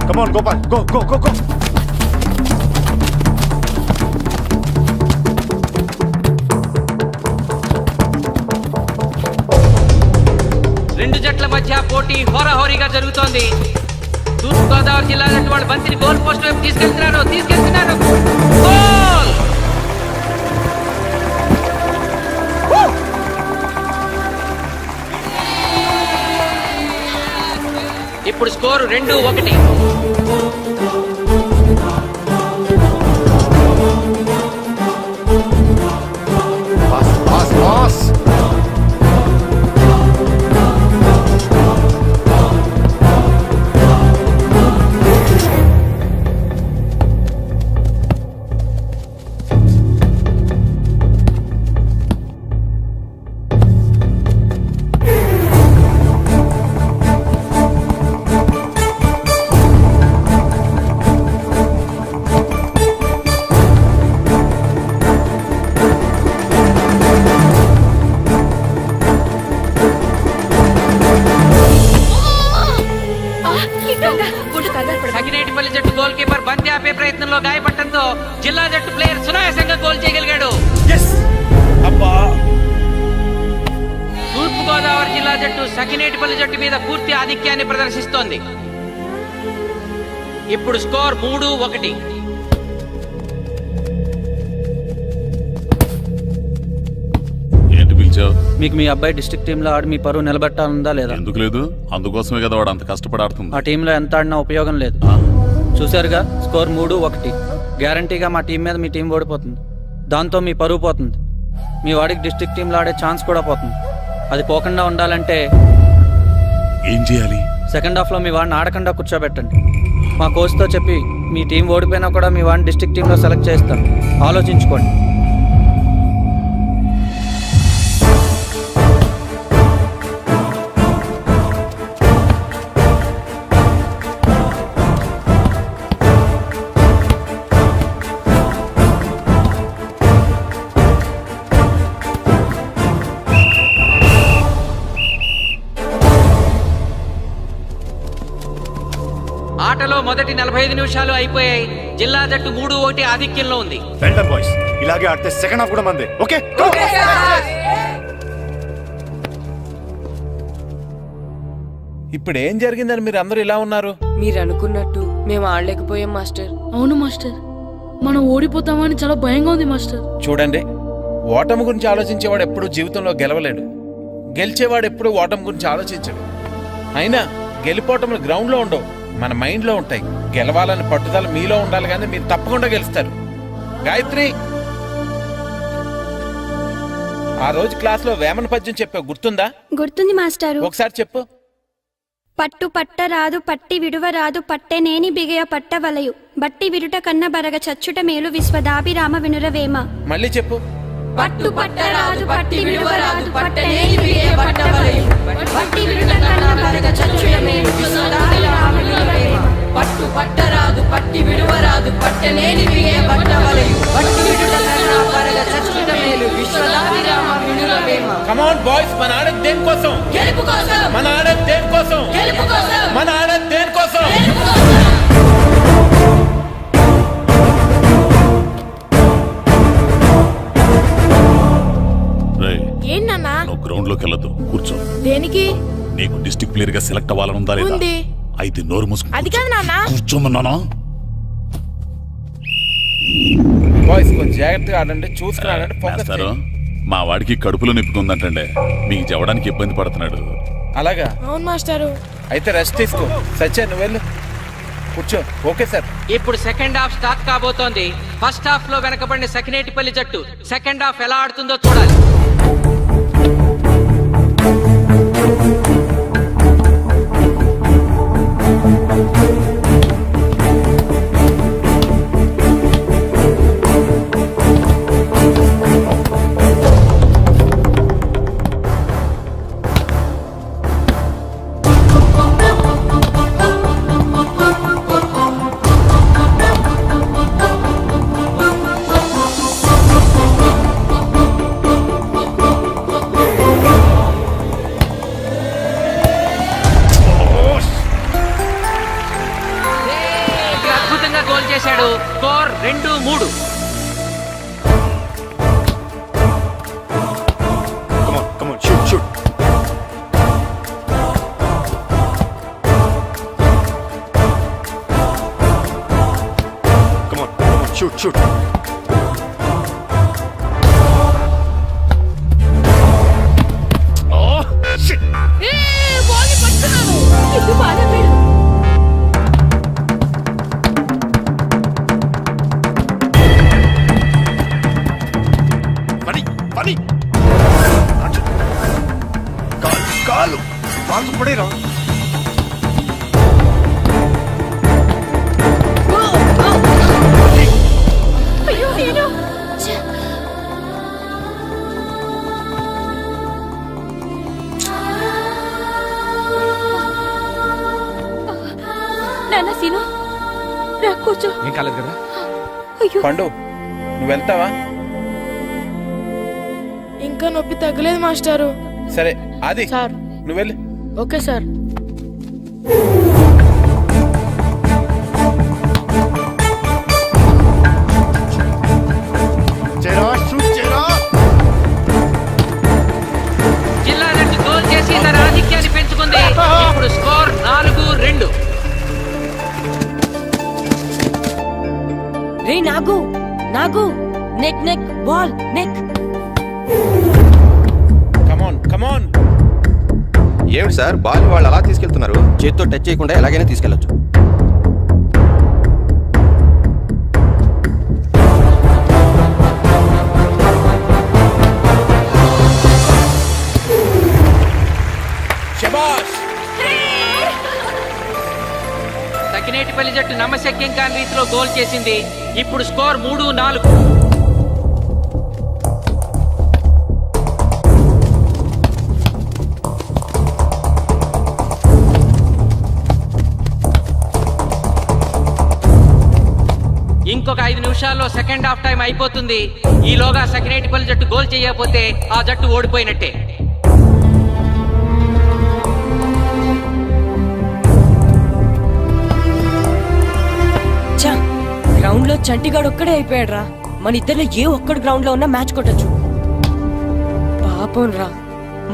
Come on, Gopal. Go, go, go, go. రెండు జట్ల మధ్య పోటీ హోరాహోరీగా జరుగుతోంది. తూర్పు గోదావరి జిల్లా జట్టు వాళ్ళు బంతిని గోల్ పోస్ట్ వైపు తీసుకెళ్తున్నారు. గోల్! ఇప్పుడు స్కోరు 2-1. సకినేటిపల్లి జట్టు గోల్ కీపర్ బంతి ఆపే ప్రయత్నంలో గాయపడటంతో జిల్లా జట్టు ప్లేయర్ సునాయాసంగా గోల్ చేయగలిగాడు. తూర్పు గోదావరి జిల్లా జట్టు సకినేటిపల్లి జట్టు మీద పూర్తి ఆధిక్యాన్ని ప్రదర్శిస్తోంది. ఇప్పుడు స్కోర్ 3-1. మీకు మీ అబ్బాయి డిస్ట్రిక్ట్ టీంలో ఆడి మీ పరువు నిలబెట్టాలందా లేదా? ఎందుకు లేదు? అందుకోసమే కదా వాడు అంత కష్టపడి ఆడుతుంది. ఆ టీంలో ఎంత ఆడినా ఉపయోగం లేదు. చూశారుగా, స్కోర్ 3-1. గ్యారంటీగా మా టీం మీద మీ టీం ఓడిపోతుంది. దాంతో మీ పరువు పోతుంది. మీ వాడికి డిస్ట్రిక్ట్ టీంలో ఆడే ఛాన్స్ కూడా పోతుంది. అది పోకుండా ఉండాలంటే ఏం చేయాలి? సెకండ్ హాఫ్లో మీ వాడిని ఆడకుండా కూర్చోబెట్టండి. మా కోచ్తో చెప్పి మీ టీం ఓడిపోయినా కూడా మీ వాడిని డిస్ట్రిక్ట్ టీంలో సెలెక్ట్ చేస్తాం. ఆలోచించుకోండి. ఆటలో మొదటి 45 నిమిషాలు అయిపోయాయి. జిల్లా జట్టు 3-1 ఆధిక్యంలో ఉంది. బాయ్స్, ఇలాగే ఆడితే సెకండ్ హాఫ్ కూడా మందే. ఓకే? ఇప్పుడు ఏం జరిగిందని మీరు అందరూ ఇలా ఉన్నారు? మీరు అనుకున్నట్టు మేము ఆడలేకపోయాం మాస్టర్. అవును మాస్టర్, మనం ఓడిపోతామని చాలా భయంగా ఉంది మాస్టర్. చూడండి, ఓటమి గురించి ఆలోచించేవాడు ఎప్పుడు జీవితంలో గెలవలేడు, గెలిచేవాడు ఎప్పుడు ఓటమి గురించి ఆలోచించడు. అయినా గెలిపోవటములు గ్రౌండ్లో ఉండవు, మన మైండ్లో ఉంటాయి. గెలవాలని పట్టుదల మీలో ఉండాలి, కానీ మీరు తప్పకుండా గెలుస్తారు. గాయత్రి, ఆ రోజు క్లాస్లో వేమన పద్యం చెప్పావు, గుర్తుందా? గుర్తుంది మాస్టారు. ఒకసారి చెప్పు. పట్టు పట్ట రాదు పట్టి విడువ రాదు పట్టెనేని బిగయ పట్ట వలయు బట్టి విరుట కన్న బరగ చచ్చుట మేలు విశ్వదాభిరామ వినురవేమ. మళ్ళీ చెప్పు. పట్టు పట్ట రాదు పట్టి విడువ రాదు పట్టనేని బిగయ పట్ట వలయు బట్టి విరుట కన్న బరగ చచ్చుట మేలు విశ్వదాభిరామ వినురవేమ. పట్టు పట్ట రాదు పట్టి విడువ రాదు పట్టనేని బిగయ పట్ట వలయు పట్టి విడుట కన్నా పరగ చచ్చుట మేలు విశ్వదాభిరామ వినురవేమ. కమ్ ఆన్ బాయ్స్, మన ఆడేది దేనికోసం? గెలుపు కోసం. మన ఆడేది దేనికోసం? గెలుపు కోసం. మన ఆడేది దేనికోసం? గెలుపు కోసం. ఏంటన్నా? నువ్వు గ్రౌండ్ లోకి వెళ్ళదు, కూర్చో. దేనికి? నీకు డిస్ట్రిక్ట్ ప్లేయర్ గా సెలెక్ట్ అవ్వాలనుందా లేదా? ఉంది. అయితే నోరు మూసుకు అది కాదు నాన్న. కూర్చోమన్నానా? బాయ్స్ కొంచెం జాగ్రత్తగా ఆడండి, చూసుకుని ఆడండి, ఫోకస్ మాస్టారు, చేయండి. మా వాడికి కడుపులో నొప్పుకుందంటండే, మీకు చెప్పడానికి ఇబ్బంది పడుతున్నాడు. అలాగా? అవును మాస్టారు. అయితే రెస్ట్ తీసుకో. సత్య నువ్వు వెళ్ళు, కూర్చో. Okay sir. ఇప్పుడు సెకండ్ హాఫ్ స్టార్ట్ కాబోతోంది. ఫస్ట్ హాఫ్ లో వెనకబడిన సకినేటిపల్లి జట్టు సెకండ్ హాఫ్ ఎలా ఆడుతుందో చూడాలి. అద్భుతంగా గోల్ చేశాడు. Score 2-3. Come on, shoot. Come on, shoot. Oh, shit. Ball పట్టుకున్నాను. ఇది బాగా వీడు. పని కాలు బాగు పడేరా. అయ్యో నేను నాన్న సీను రా కూర్చో. ఏం కాలేదు కదా? అయ్యో పండు, నువ్వు వెళ్తావా? ఇంకా నొప్పి తగ్గలేదు మాస్టారు. సరే ఆది, సార్. నువ్వు వెళ్ళు. Okay sir. జిల్లా జట్టు గోల్ చేసి తన ఆధిక్యాన్ని పెంచుకుంది. ఇప్పుడు స్కోర్ 4-2. రే నాగు నెక్ బాల్ నెక్. కమాన్. ఏమిటి సార్, బాల్ వాళ్ళు అలా తీసుకెళ్తున్నారు? చేత్తో టచ్ చేయకుండా ఎలాగైనా తీసుకెళ్లొచ్చు. శబాష్. సకినేటిపల్లి జట్టు నమ్మశక్యం కాని రీతిలో గోల్ చేసింది. ఇప్పుడు స్కోర్ 3-4. ఇంకొక 5 నిమిషాల్లో సెకండ్ హాఫ్ టైం అయిపోతుంది. ఈలోగా సకినేటిపల్లి జట్టు గోల్ చేయకపోతే ఆ జట్టు ఓడిపోయినట్టే. గ్రౌండ్ లో చంటిగాడు ఒక్కడే అయిపోయాడు రా. మన ఇద్దరిలో ఏ ఒక్కడు గ్రౌండ్ లో ఉన్నా మ్యాచ్ కొట్టచ్చు. పాపం రా,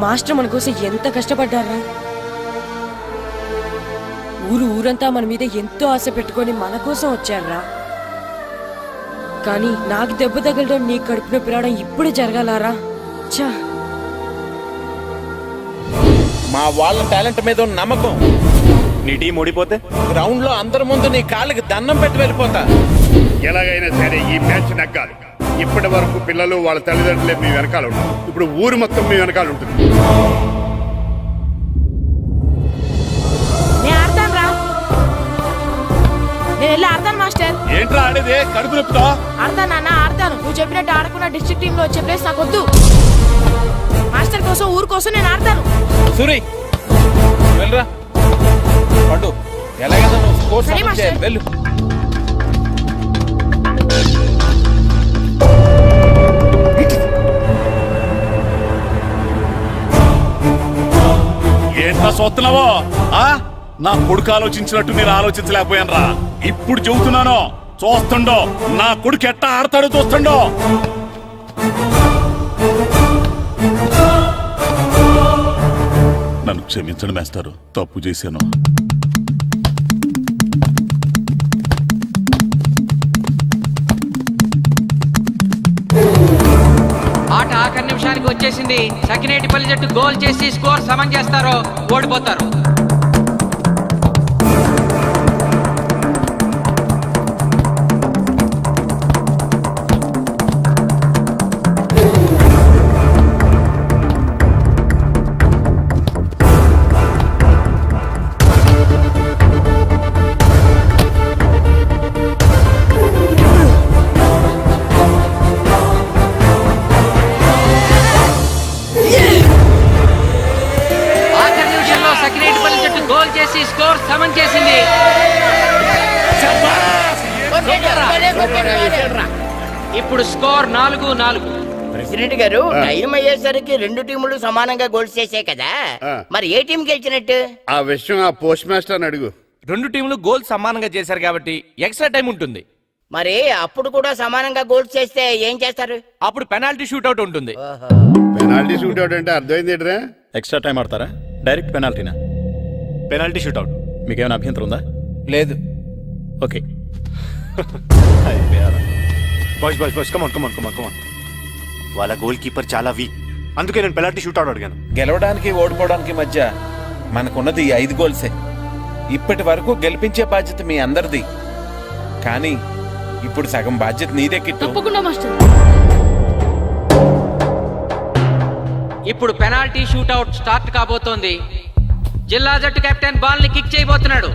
మాస్టర్ మన కోసం ఎంత కష్టపడ్డారా. ఊరంతా మన మీద ఎంతో ఆశ పెట్టుకొని మన కోసం వచ్చాడ్రా. కానీ నాకు దెబ్బ తగలడం నీ కడుపు నొప్పి రావడం ఇప్పుడే జరగాలారా? ఛా! మా వాళ్ళ టాలెంట్ మీద ఉన్న నమ్మకం. నీ టీం ఓడిపోతే గ్రౌండ్ లో అందరి ముందు నీ కాళ్ళకి దండం పెట్టి వెళ్ళిపోతా. ఎలాగైనా సరే ఈ మ్యాచ్ నెగ్గాలి. ఇప్పటి వరకు పిల్లలు వాళ్ళ తల్లిదండ్రులే మీ వెనకాల ఉంటారు. ఇప్పుడు ఊరు మొత్తం మీ వెనకాల ఉంటుంది. నేను ఆడతాను రా, నేను వెళ్ళి ఆడతాను మాస్టర్. ఏంట్రా ఆడేది కడుపు నొప్పితో? ఆడతాను నాన్న, ఆడతాను. నువ్వు చెప్పినట్టు ఆడకుండా డిస్ట్రిక్ట్ టీమ్ లో వచ్చే ప్లేస్ నాకు వద్దు. మాస్టర్ కోసం, ఊరు కోసం నేను ఆడతాను. సూరి వెళ్ళరా. పండు ఎలాగైనా నువ్వు స్కోర్ సరే, సమన్ మాస్టర్. చేయాలి. వెళ్ళు. ఏంట్రా చూస్తున్నావో? నా కొడుకు ఆలోచించినట్టు నేను ఆలోచించలేకపోయాను రా. ఇప్పుడు చెబుతున్నాను, చూస్తుండో నా కొడుకు ఎట్టా ఆడతాడో చూస్తుండో. నన్ను క్షమించండి మాస్టారు, తప్పు చేశాను. ఆట ఆఖరి నిమిషానికి వచ్చేసింది. సకినేటిపల్లి జట్టు గోల్ చేసి స్కోర్ సమం చేస్తారో ఓడిపోతారు. ఆఖరి నిమిషంలో సకినేటిపల్లి జట్టు గోల్ చేసి స్కోర్ సమం చేసింది. ఇప్పుడు స్కోర్ 4-4. ప్రెసిడెంట్ గారు, టైం అయ్యేసరికి రెండు టీములు సమానంగా గోల్స్ చేసాయి కదా, మరి ఏ టీం గెలిచినట్టు? ఆ విషయం ఆ పోస్ట్ మాస్టర్ అడుగు. రెండు టీంలు గోల్ సమానంగా చేశారు కాబట్టి ఎక్స్ట్రా టైం ఉంటుంది. మరి అప్పుడు కూడా సమానంగా గోల్స్ చేస్తే ఏం చేస్తారు? అప్పుడు పెనాల్టీ షూట్అవుట్ ఉంటుంది. పెనాల్టీ షూట్ అవుట్ అంటే అర్థమైంది ఏంట్రా? ఎక్స్ట్రా టైం ఆడతారా? డైరెక్ట్ పెనాల్టీనా? Penalty shootout. మీకేమైనా అభ్యంతరం ఉందా? లేదు. Okay. Boys boys boys come on come on come on come on. వాళ్ళ గోల్ కీపర్ చాలా వీక్, అందుకే నేను పెనాల్టీ షూట్అవుట్ అడిగాను. గెలవడానికి ఓడిపోవడానికి మధ్య మనకున్నది ఈ 5 గోల్సే. ఇప్పటి వరకు గెలిపించే బాధ్యత మీ అందరిది. కానీ ఇప్పుడు సగం బాధ్యత నీదే కిట్టు. తప్పకుండా మాస్టర్. ఇప్పుడు పెనాల్టీ షూట్అవుట్ స్టార్ట్ కాబోతోంది. జిల్లా జట్టు కెప్టెన్ బాల్ ని కిక్ చేయబోతున్నాడు.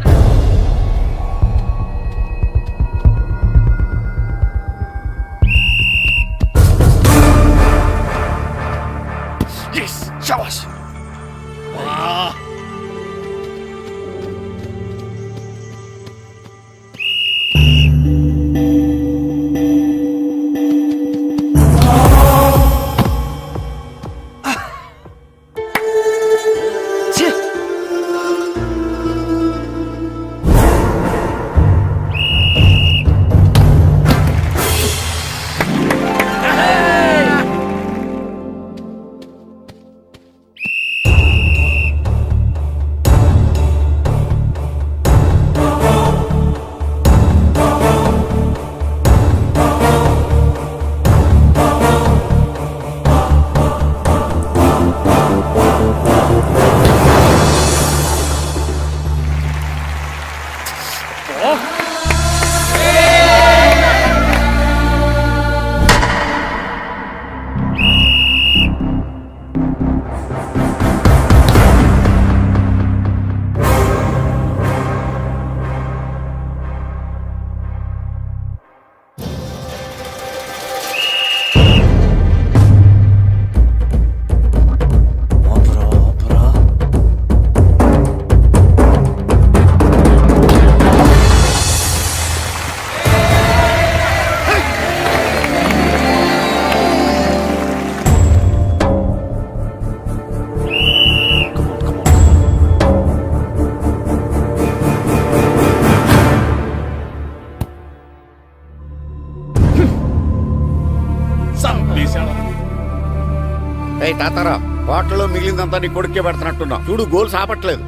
ఏయ్ తాతారా, బాటలో మిగిలిందంతా నీ కొడుకే పెడుతున్నట్టున్నావు. చూడు, గోల్స్ ఆపట్లేదు.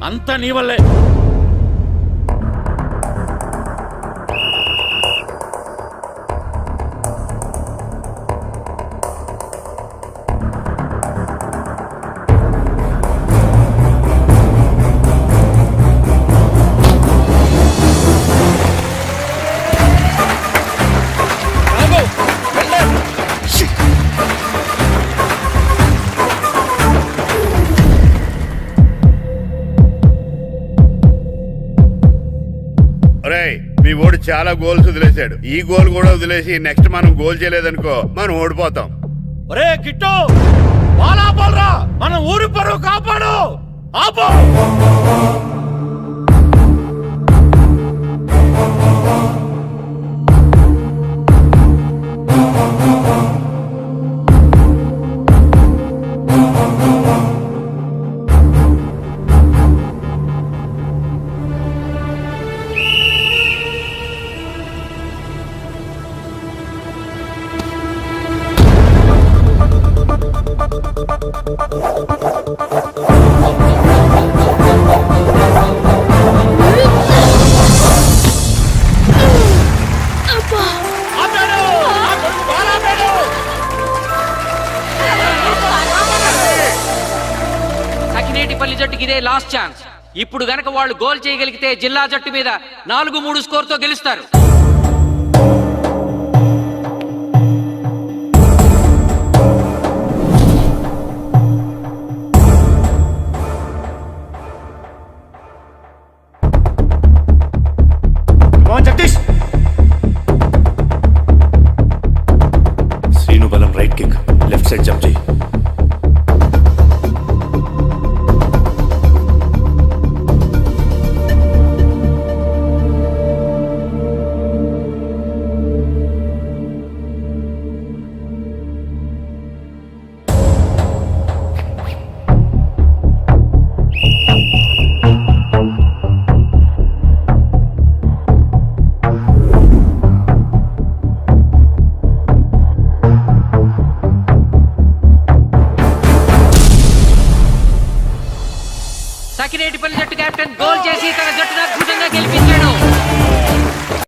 అంతా నీ వల్లే. మీ ఓడి చాలా గోల్స్ వదిలేశాడు. ఈ గోల్ కూడా వదిలేసి నెక్స్ట్ మనం గోల్ చేయలేదనుకో మనం ఓడిపోతాం. ఒరే కిట్టు బాలా బాలరా, మన ఊరి పరువు కాపాడు. ఆపో. సకినేటిపల్లి జట్టుకి ఇదే లాస్ట్ ఛాన్స్. ఇప్పుడు గనక వాళ్ళు గోల్ చేయగలిగితే జిల్లా జట్టు మీద 4-3 స్కోర్తో గెలుస్తారు. జగదీష్, శ్రీను బలం right kick, left side jump చేయి. సకినేటిపల్లి జట్టు కెప్టెన్ గోల్ చేసి తన జట్టును అద్భుతంగా గెలిపించాడు.